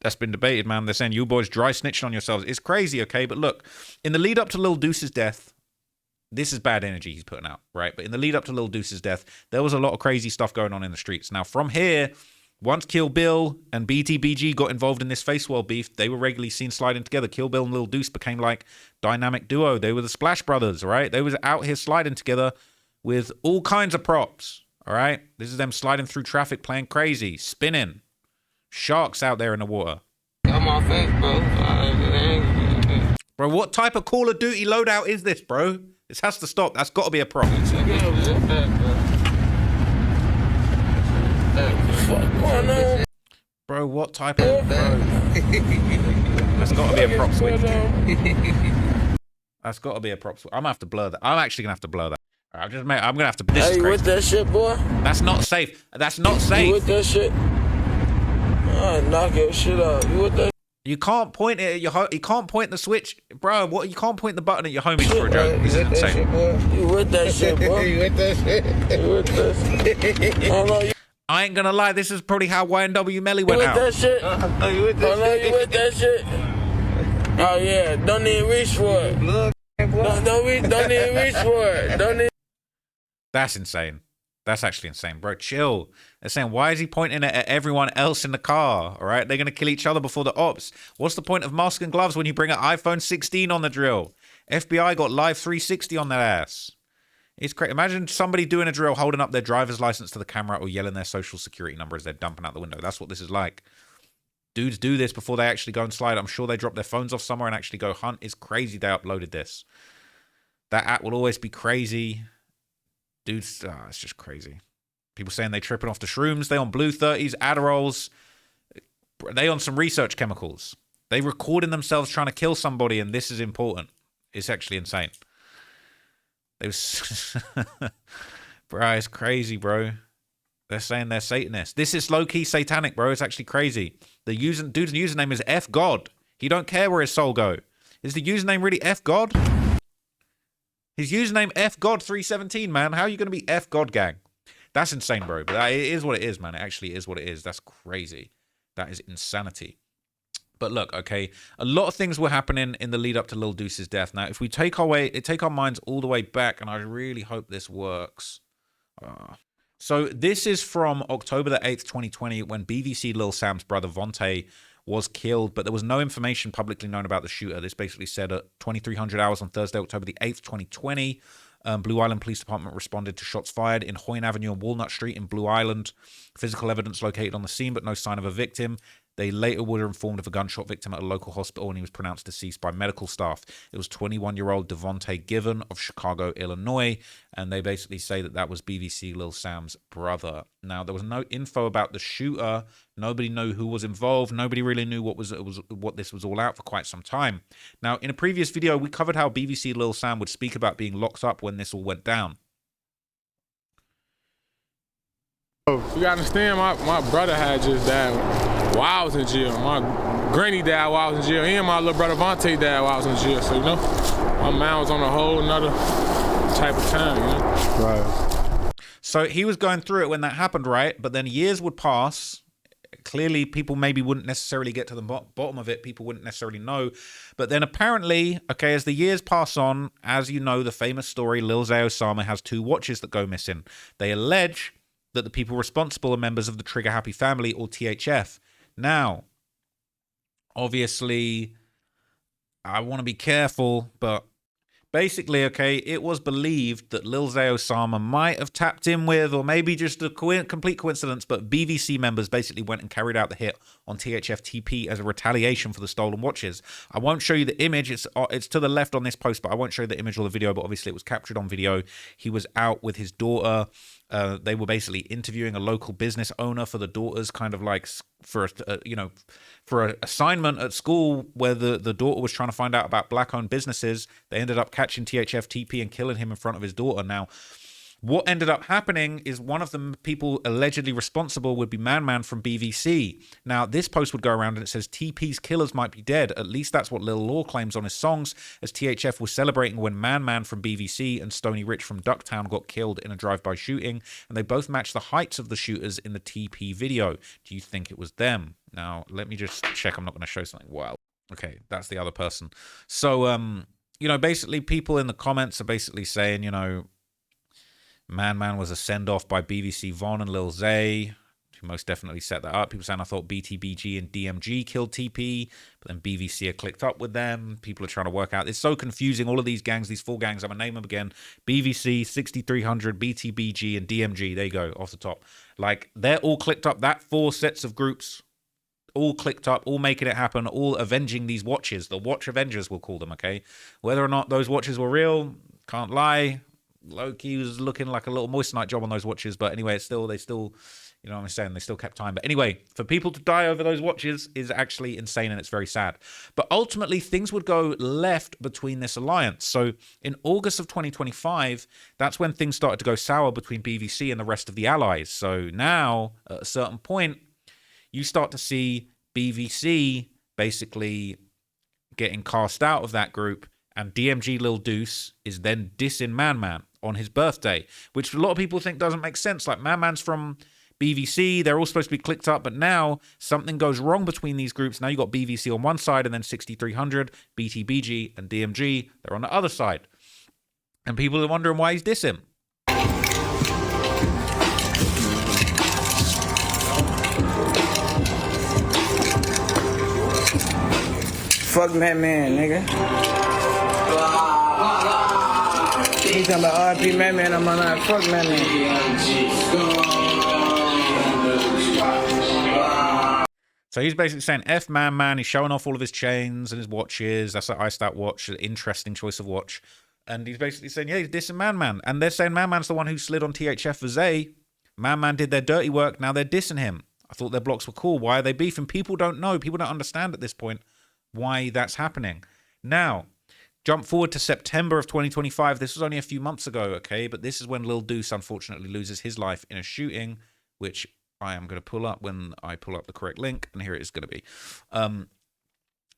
That's been debated, man. They're saying you boys dry snitching on yourselves. It's crazy, okay? But look, in the lead up to Lil Deuce's death, this is bad energy he's putting out, right? But in the lead up to Lil Deuce's death, there was a lot of crazy stuff going on in the streets. Now, from here, once Kill Bill and BTBG got involved in this face wall beef, they were regularly seen sliding together. Kill Bill and Lil Deuce became like dynamic duo. They were the Splash Brothers, right? They was out here sliding together with all kinds of props, all right? This is them sliding through traffic, playing crazy, spinning. Sharks out there in the water. Got my face, bro. Bro, what type of Call of Duty loadout is this, bro? This has to stop. That's got to be a prop. Bro, what type of... Bro? That's got to be a prop switch, dude. That's got to be a prop switch. I'm going to have to blur that. I'm actually going to have to blur that. I'm going to have to... This is you crazy. with that shit, boy? That's not safe. That's not safe. You with that shit? Knock your shit out. You with that? You can't point it at your you can't point the switch, bro. What? You can't point the button at your homies for a joke. This is insane. You with that shit, bro? You with that shit? You with that shit? I ain't gonna lie. This is probably how YNW Melly went out. You with that shit? You with that shit? You with that shit? Oh yeah. Don't even reach for it. Don't even reach for it. Don't even. That's insane. That's actually insane, bro. Chill. They're saying, why is he pointing at everyone else in the car? All right, they're gonna kill each other before the ops. What's the point of mask and gloves when you bring an iPhone 16 on the drill? FBI got live 360 on that ass. It's crazy. Imagine somebody doing a drill, holding up their driver's license to the camera or yelling their social security number as they're dumping out the window. That's what this is like. Dudes do this before they actually go and slide. I'm sure they drop their phones off somewhere and actually go hunt. It's crazy they uploaded this. That app will always be crazy. Dudes, it's just crazy. People saying they tripping off the shrooms. They on blue 30s, Adderalls. They on some research chemicals. They recording themselves trying to kill somebody, and this is important. It's actually insane. They was, bro, it's crazy, bro. They're saying they're Satanists. This is low-key satanic, bro. It's actually crazy. The dude's username is F God. He don't care where his soul go. Is the username really F God? His username F God 317, man. How are you going to be F God gang? That's insane, bro. But it is what it is, man. It actually is what it is. That's crazy. That is insanity. But look, okay, a lot of things were happening in the lead up to Lil Deuce's death. Now, if we take our minds all the way back, and I really hope this works. So this is from October the 8th, 2020, when BVC Lil Sam's brother Vontae was killed, but there was no information publicly known about the shooter. This basically said at 2300 hours on Thursday, October the 8th, 2020, Blue Island Police Department responded to shots fired in Hoyne Avenue and Walnut Street in Blue Island. Physical evidence located on the scene, but no sign of a victim. They later were informed of a gunshot victim at a local hospital, and he was pronounced deceased by medical staff. It was 21-year-old Devontae Given of Chicago, Illinois, and they basically say that that was BVC Lil Sam's brother. Now, there was no info about the shooter. Nobody knew who was involved. Nobody really knew what this was all out for quite some time. Now, in a previous video, we covered how BVC Lil Sam would speak about being locked up when this all went down. You gotta understand, my brother had just died while I was in jail. My granny died while I was in jail, and my little brother Vontae died while I was in jail. So, you know, my mind was on a whole nother type of time, you know? Right. So he was going through it when that happened, right? But then years would pass. Clearly, people maybe wouldn't necessarily get to the bottom of it. People wouldn't necessarily know. But then apparently, okay, as the years pass on, as you know, the famous story, Lil Zay Osama has 2 watches that go missing. They allege that the people responsible are members of the Trigger Happy family, or THF. Now, obviously, I want to be careful, but basically, okay, it was believed that Lil Zay Osama might have tapped in with, or maybe just a complete coincidence, but BVC members basically went and carried out the hit on THF TP as a retaliation for the stolen watches. I won't show you the image. It's to the left on this post, but I won't show you the image or the video, but obviously it was captured on video. He was out with his daughter. They were basically interviewing a local business owner for the daughters, kind of like for an assignment at school where the daughter was trying to find out about black-owned businesses. They ended up catching THF TP and killing him in front of his daughter. Now, What ended up happening is one of the people allegedly responsible would be Man from BVC. Now, this post would go around and it says TP's killers might be dead. At least that's what Lil Law claims on his songs, as THF was celebrating when Man from BVC and Stony Rich from Ducktown got killed in a drive-by shooting, and they both match the heights of the shooters in the TP video. Do you think it was them? Now, let me just check. I'm not going to show something wild. Okay, that's the other person. So, you know, basically people in the comments are basically saying, you know, Man was a send-off by BVC Von and Lil Zay, who most definitely set that up. People saying, I thought BTBG and DMG killed TP, but then BVC had clicked up with them. People are trying to work out. It's so confusing. All of these gangs, these 4 gangs, I'm going to name them again. BVC, 6300, BTBG, and DMG. There you go, off the top. Like, they're all clicked up. That 4 sets of groups, all clicked up, all making it happen, all avenging these watches. The Watch Avengers, we'll call them, okay? Whether or not those watches were real, can't lie. Loki was looking like a little moissanite job on those watches, but anyway, they still, you know what I'm saying, they still kept time. But anyway, for people to die over those watches is actually insane, and it's very sad. But ultimately, things would go left between this alliance. So in August of 2025, that's when things started to go sour between BVC and the rest of the allies. So now, at a certain point, you start to see BVC basically getting cast out of that group, and DMG Lil Deuce is then dissing Man on his birthday, which a lot of people think doesn't make sense. Like, Man's from BVC, they're all supposed to be clicked up, but now something goes wrong between these groups. Now you got BVC on one side, and then 6300, BTBG, and DMG, they're on the other side. And people are wondering why he's dissing. Fuck Man, nigga. He's talking about RP Man, I'm not fuck Man. So he's basically saying F Man. He's showing off all of his chains and his watches. That's an iced out watch, an interesting choice of watch. And he's basically saying, yeah, he's dissing Man. And they're saying Man's the one who slid on THF for Zay. Man did their dirty work. Now they're dissing him. I thought their blocks were cool. Why are they beefing? People don't know. People don't understand at this point why that's happening. Now, jump forward to September of 2025. This was only a few months ago, okay? But this is when Lil Deuce unfortunately loses his life in a shooting, which I am going to pull up when I pull up the correct link, and here it is going to be.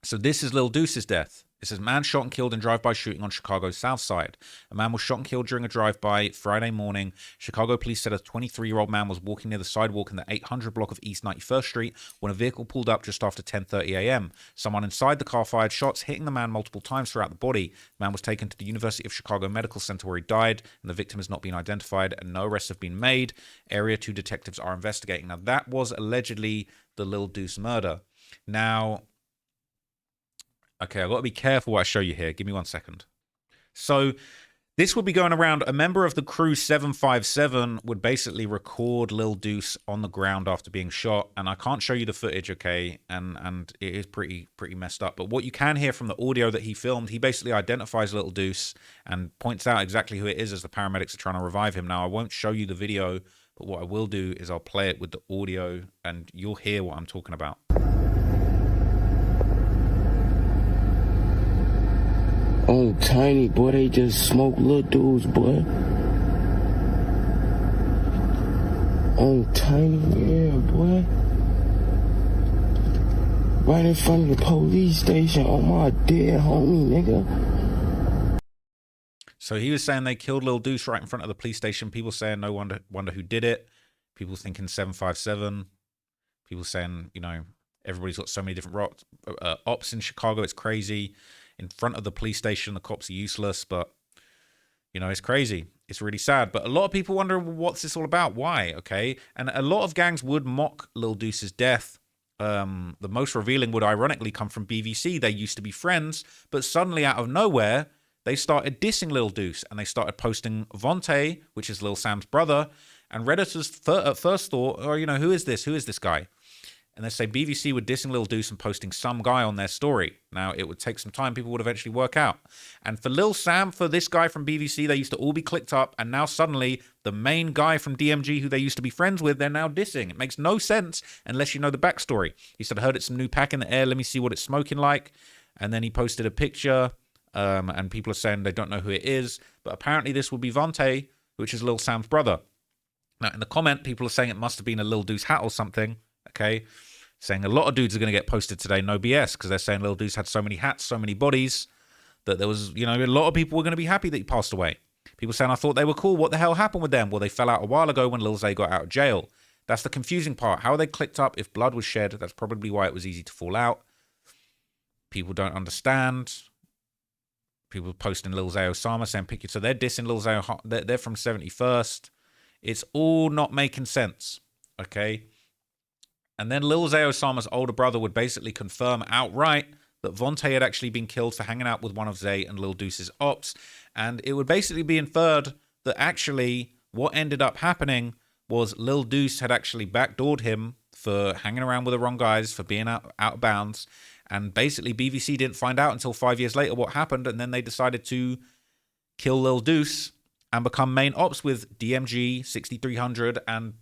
So this is Lil Deuce's death. It says, man shot and killed in drive-by shooting on Chicago's South Side. A man was shot and killed during a drive-by Friday morning. Chicago police said a 23-year-old man was walking near the sidewalk in the 800 block of East 91st Street when a vehicle pulled up just after 10:30 a.m. Someone inside the car fired shots, hitting the man multiple times throughout the body. The man was taken to the University of Chicago Medical Center where he died, and the victim has not been identified, and no arrests have been made. Area 2 detectives are investigating. Now, that was allegedly the Lil Deuce murder. Now, okay, I've got to be careful what I show you here. Give me 1 second. So this would be going around. A member of the crew 757 would basically record Lil Deuce on the ground after being shot. And I can't show you the footage, okay? And it is pretty messed up. But what you can hear from the audio that he filmed, he basically identifies Lil Deuce and points out exactly who it is as the paramedics are trying to revive him. Now, I won't show you the video, but what I will do is I'll play it with the audio and you'll hear what I'm talking about. Oh, Tiny, boy, they just smoke little dudes, boy. Oh, Tiny, yeah, boy. Right in front of the police station on my dead homie, nigga. So he was saying they killed Lil Deuce right in front of the police station. People saying no wonder who did it. People thinking 757. People saying, you know, everybody's got so many different ops in Chicago. It's crazy. In front of the police station, the cops are useless, but, you know, it's crazy. It's really sad. But a lot of people wonder, well, what's this all about? Why? Okay. And a lot of gangs would mock Lil Deuce's death. The most revealing would ironically come from BVC. They used to be friends, but suddenly out of nowhere, they started dissing Lil Deuce and they started posting Vontae, which is Lil Sam's brother. And Redditors at first thought, oh, you know, who is this? Who is this guy? And they say BVC were dissing Lil Deuce and posting some guy on their story. Now, it would take some time. People would eventually work out. And for Lil Sam, for this guy from BVC, they used to all be clicked up. And now suddenly, the main guy from DMG, who they used to be friends with, they're now dissing. It makes no sense unless you know the backstory. He said, I heard it's some new pack in the air. Let me see what it's smoking like. And then he posted a picture. And people are saying they don't know who it is. But apparently this would be Vontae, which is Lil Sam's brother. Now, in the comment, people are saying it must have been a Lil Deuce hat or something, okay? Saying a lot of dudes are going to get posted today, no BS, because they're saying Lil Deuce had so many hats, so many bodies, that there was, you know, a lot of people were going to be happy that he passed away. People saying, I thought they were cool. What the hell happened with them? Well, they fell out a while ago when Lil Zay got out of jail. That's the confusing part. How are they clicked up if blood was shed? That's probably why it was easy to fall out. People don't understand. People posting Lil Zay Osama saying pictures. So they're dissing Lil Zay. They're from 71st. It's all not making sense. Okay. And then Lil Zay Osama's older brother would basically confirm outright that Vontae had actually been killed for hanging out with one of Zay and Lil Deuce's ops. And it would basically be inferred that actually what ended up happening was Lil Deuce had actually backdoored him for hanging around with the wrong guys, for being out of bounds. And basically BVC didn't find out until 5 years later what happened. And then they decided to kill Lil Deuce and become main ops with DMG, 6300, and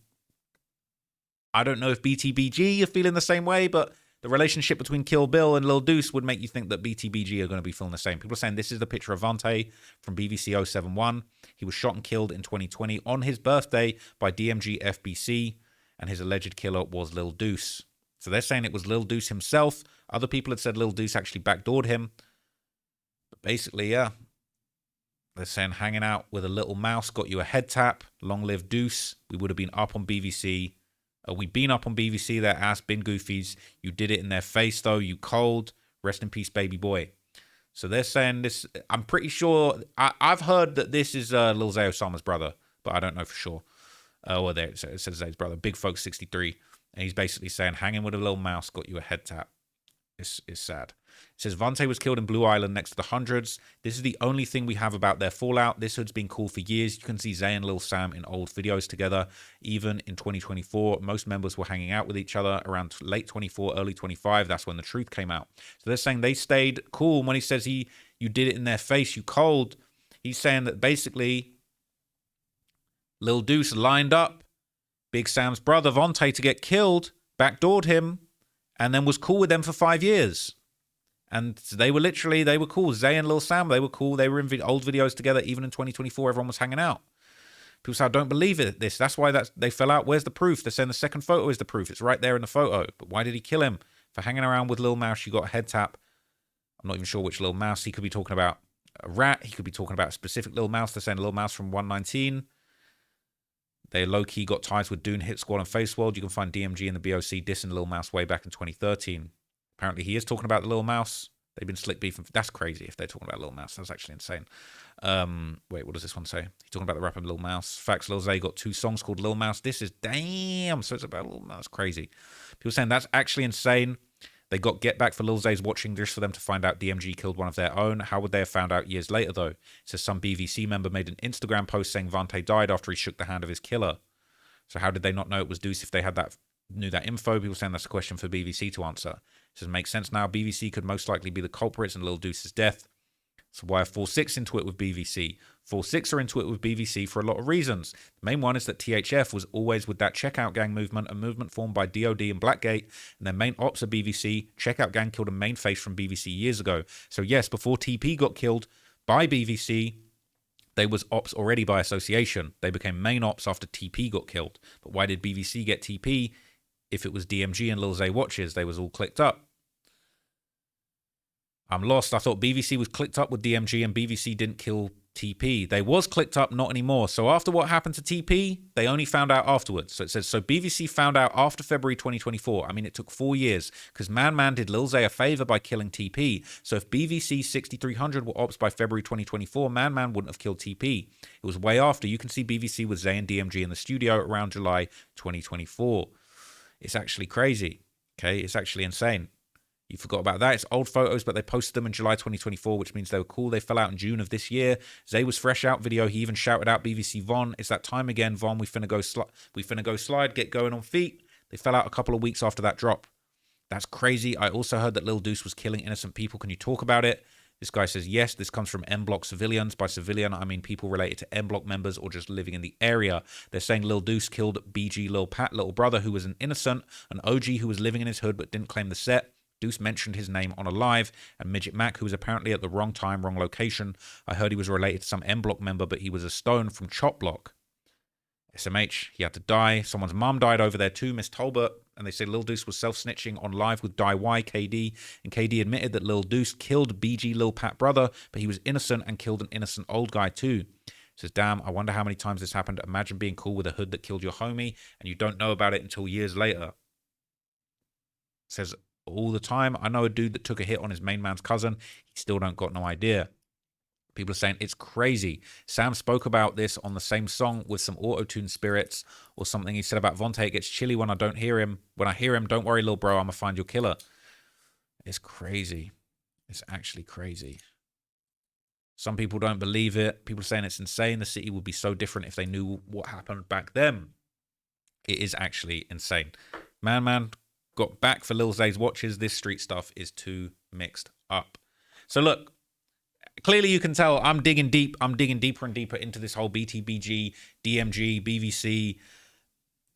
I don't know if BTBG are feeling the same way, but the relationship between Kill Bill and Lil Deuce would make you think that BTBG are going to be feeling the same. People are saying this is the picture of Vontae from BBC 071. He was shot and killed in 2020 on his birthday by DMG FBC, and his alleged killer was Lil Deuce. So they're saying it was Lil Deuce himself. Other people had said Lil Deuce actually backdoored him. But basically, yeah. They're saying hanging out with a little mouse got you a head tap. Long live Deuce. We would have been up on BBC. We've been up on BBC, their ass, been goofies. You did it in their face, though. You cold. Rest in peace, baby boy. So they're saying this. I'm pretty sure. I've heard that this is Lil Zay Osama's brother, but I don't know for sure. Well, there it says Zay's brother, Big Folk 63. And he's basically saying hanging with a little mouse got you a head tap. It's sad. It says Vontae was killed in Blue Island next to the Hundreds. This is the only thing we have about their fallout. This hood's been cool for years. You can see Zay and Lil Sam in old videos together. Even in 2024, most members were hanging out with each other around late 24, early 25. That's when the truth came out. So they're saying they stayed cool. When he says you did it in their face, you cold, he's saying that basically Lil Deuce lined up Big Sam's brother Vontae to get killed, backdoored him, and then was cool with them for 5 years. And they were cool. Zay and Lil Sam, they were cool. They were in old videos together. Even in 2024, everyone was hanging out. People say, I don't believe it. That's why they fell out. Where's the proof? They're saying the second photo is the proof. It's right there in the photo. But why did he kill him? For hanging around with Lil Mouse, you got a head tap. I'm not even sure which Lil Mouse. He could be talking about a rat. He could be talking about a specific Lil Mouse. They're saying Lil Mouse from 119. They low-key got ties with Dune, Hit Squad, and Face World. You can find DMG and the BOC dissing Lil Mouse way back in 2013. Apparently, he is talking about the Lil Mouse. They've been slick beefing. That's crazy if they're talking about Lil Mouse. That's actually insane. Wait, what does this one say? He's talking about the rapper Lil Mouse. Facts, Lil Zay got 2 songs called Lil Mouse. This is damn. So it's about Lil Mouse. Crazy. People saying that's actually insane. They got Get Back for Lil Zay's watching this for them to find out DMG killed one of their own. How would they have found out years later, though? It says some BVC member made an Instagram post saying Vontae died after he shook the hand of his killer. So how did they not know it was Deuce if they knew that info? People saying that's a question for BVC to answer. It says, makes sense now. BVC could most likely be the culprits in Lil Deuce's death. So why are 4-6 into it with BVC? 4-6 are into it with BVC for a lot of reasons. The main one is that THF was always with that Checkout Gang movement, a movement formed by DOD and Blackgate, and their main ops are BVC. Checkout Gang killed a main face from BVC years ago. So yes, before TP got killed by BVC, they was ops already by association. They became main ops after TP got killed. But why did BVC get TP if it was DMG and Lil Zay watches? They was all clicked up. I'm lost. I thought BVC was clicked up with DMG and BVC didn't kill TP. They was clicked up, not anymore. So after what happened to TP, they only found out afterwards. So it says, so BVC found out after February 2024. I mean, it took 4 years because Man did Lil Zay a favor by killing TP. So if BVC 6300 were ops by February 2024, Man wouldn't have killed TP. It was way after. You can see BVC with Zay and DMG in the studio around July 2024. It's actually crazy. Okay, it's actually insane. You forgot about that. It's old photos, but they posted them in July 2024, which means they were cool. They fell out in June of this year. Zay was fresh out video. He even shouted out BVC Von. It's that time again, Von. We finna go slide, get going on feet. They fell out a couple of weeks after that drop. That's crazy. I also heard that Lil Deuce was killing innocent people. Can you talk about it? This guy says, yes, this comes from M Block civilians. By civilian, I mean people related to M Block members or just living in the area. They're saying Lil Deuce killed BG Lil Pat, little brother who was an innocent, an OG who was living in his hood but didn't claim the set. Deuce mentioned his name on a live, and Midget Mac, who was apparently at the wrong time, wrong location. I heard he was related to some M Block member, but he was a stone from Chop Block. SMH, he had to die. Someone's mum died over there too, Miss Tolbert. And they say Lil Deuce was self-snitching on live with Die Y, KD. And KD admitted that Lil Deuce killed BG Lil Pat brother, but he was innocent and killed an innocent old guy too. Says, damn, I wonder how many times this happened. Imagine being cool with a hood that killed your homie and you don't know about it until years later. Says, all the time. I know a dude that took a hit on his main man's cousin. He still don't got no idea. People are saying it's crazy. Sam spoke about this on the same song with some auto-tune spirits or something. He said about Vontae, it gets chilly when I don't hear him. When I hear him, don't worry, little bro, I'm going to find your killer. It's crazy. It's actually crazy. Some people don't believe it. People are saying it's insane. The city would be so different if they knew what happened back then. It is actually insane. Man got back for Lil Zay's watches. This street stuff is too mixed up. So look, clearly you can tell I'm digging deep. I'm digging deeper and deeper into this whole BTBG, DMG, BVC,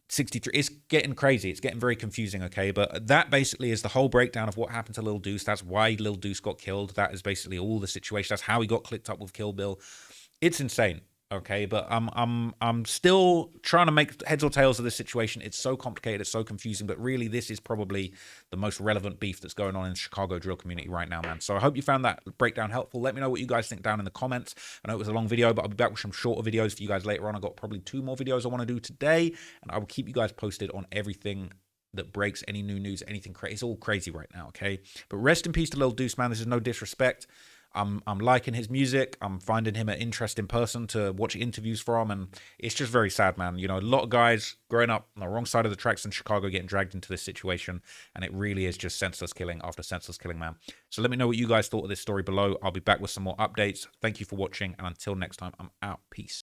63. It's getting crazy. It's getting very confusing, okay? But that basically is the whole breakdown of what happened to Lil Deuce. That's why Lil Deuce got killed. That is basically all the situation. That's how he got clicked up with Kill Bill. It's insane, okay? But I'm still trying to make heads or tails of this situation. It's so complicated. It's so confusing. But really, this is probably the most relevant beef that's going on in the Chicago drill community right now, man. So I hope you found that breakdown helpful. Let me know what you guys think down in the comments. I know it was a long video, but I'll be back with some shorter videos for you guys later on. I've got probably 2 more videos I want to do today, and I will keep you guys posted on everything that breaks, any new news, anything crazy. It's all crazy right now, okay? But rest in peace to Lil Deuce, man. This is no disrespect. I'm liking his music. I'm finding him an interesting person to watch interviews from, and it's just very sad, man. You know, a lot of guys growing up on the wrong side of the tracks in Chicago getting dragged into this situation, and it really is just senseless killing after senseless killing, man. So let me know what you guys thought of this story below. I'll be back with some more updates. Thank you for watching, and until next time, I'm out. Peace.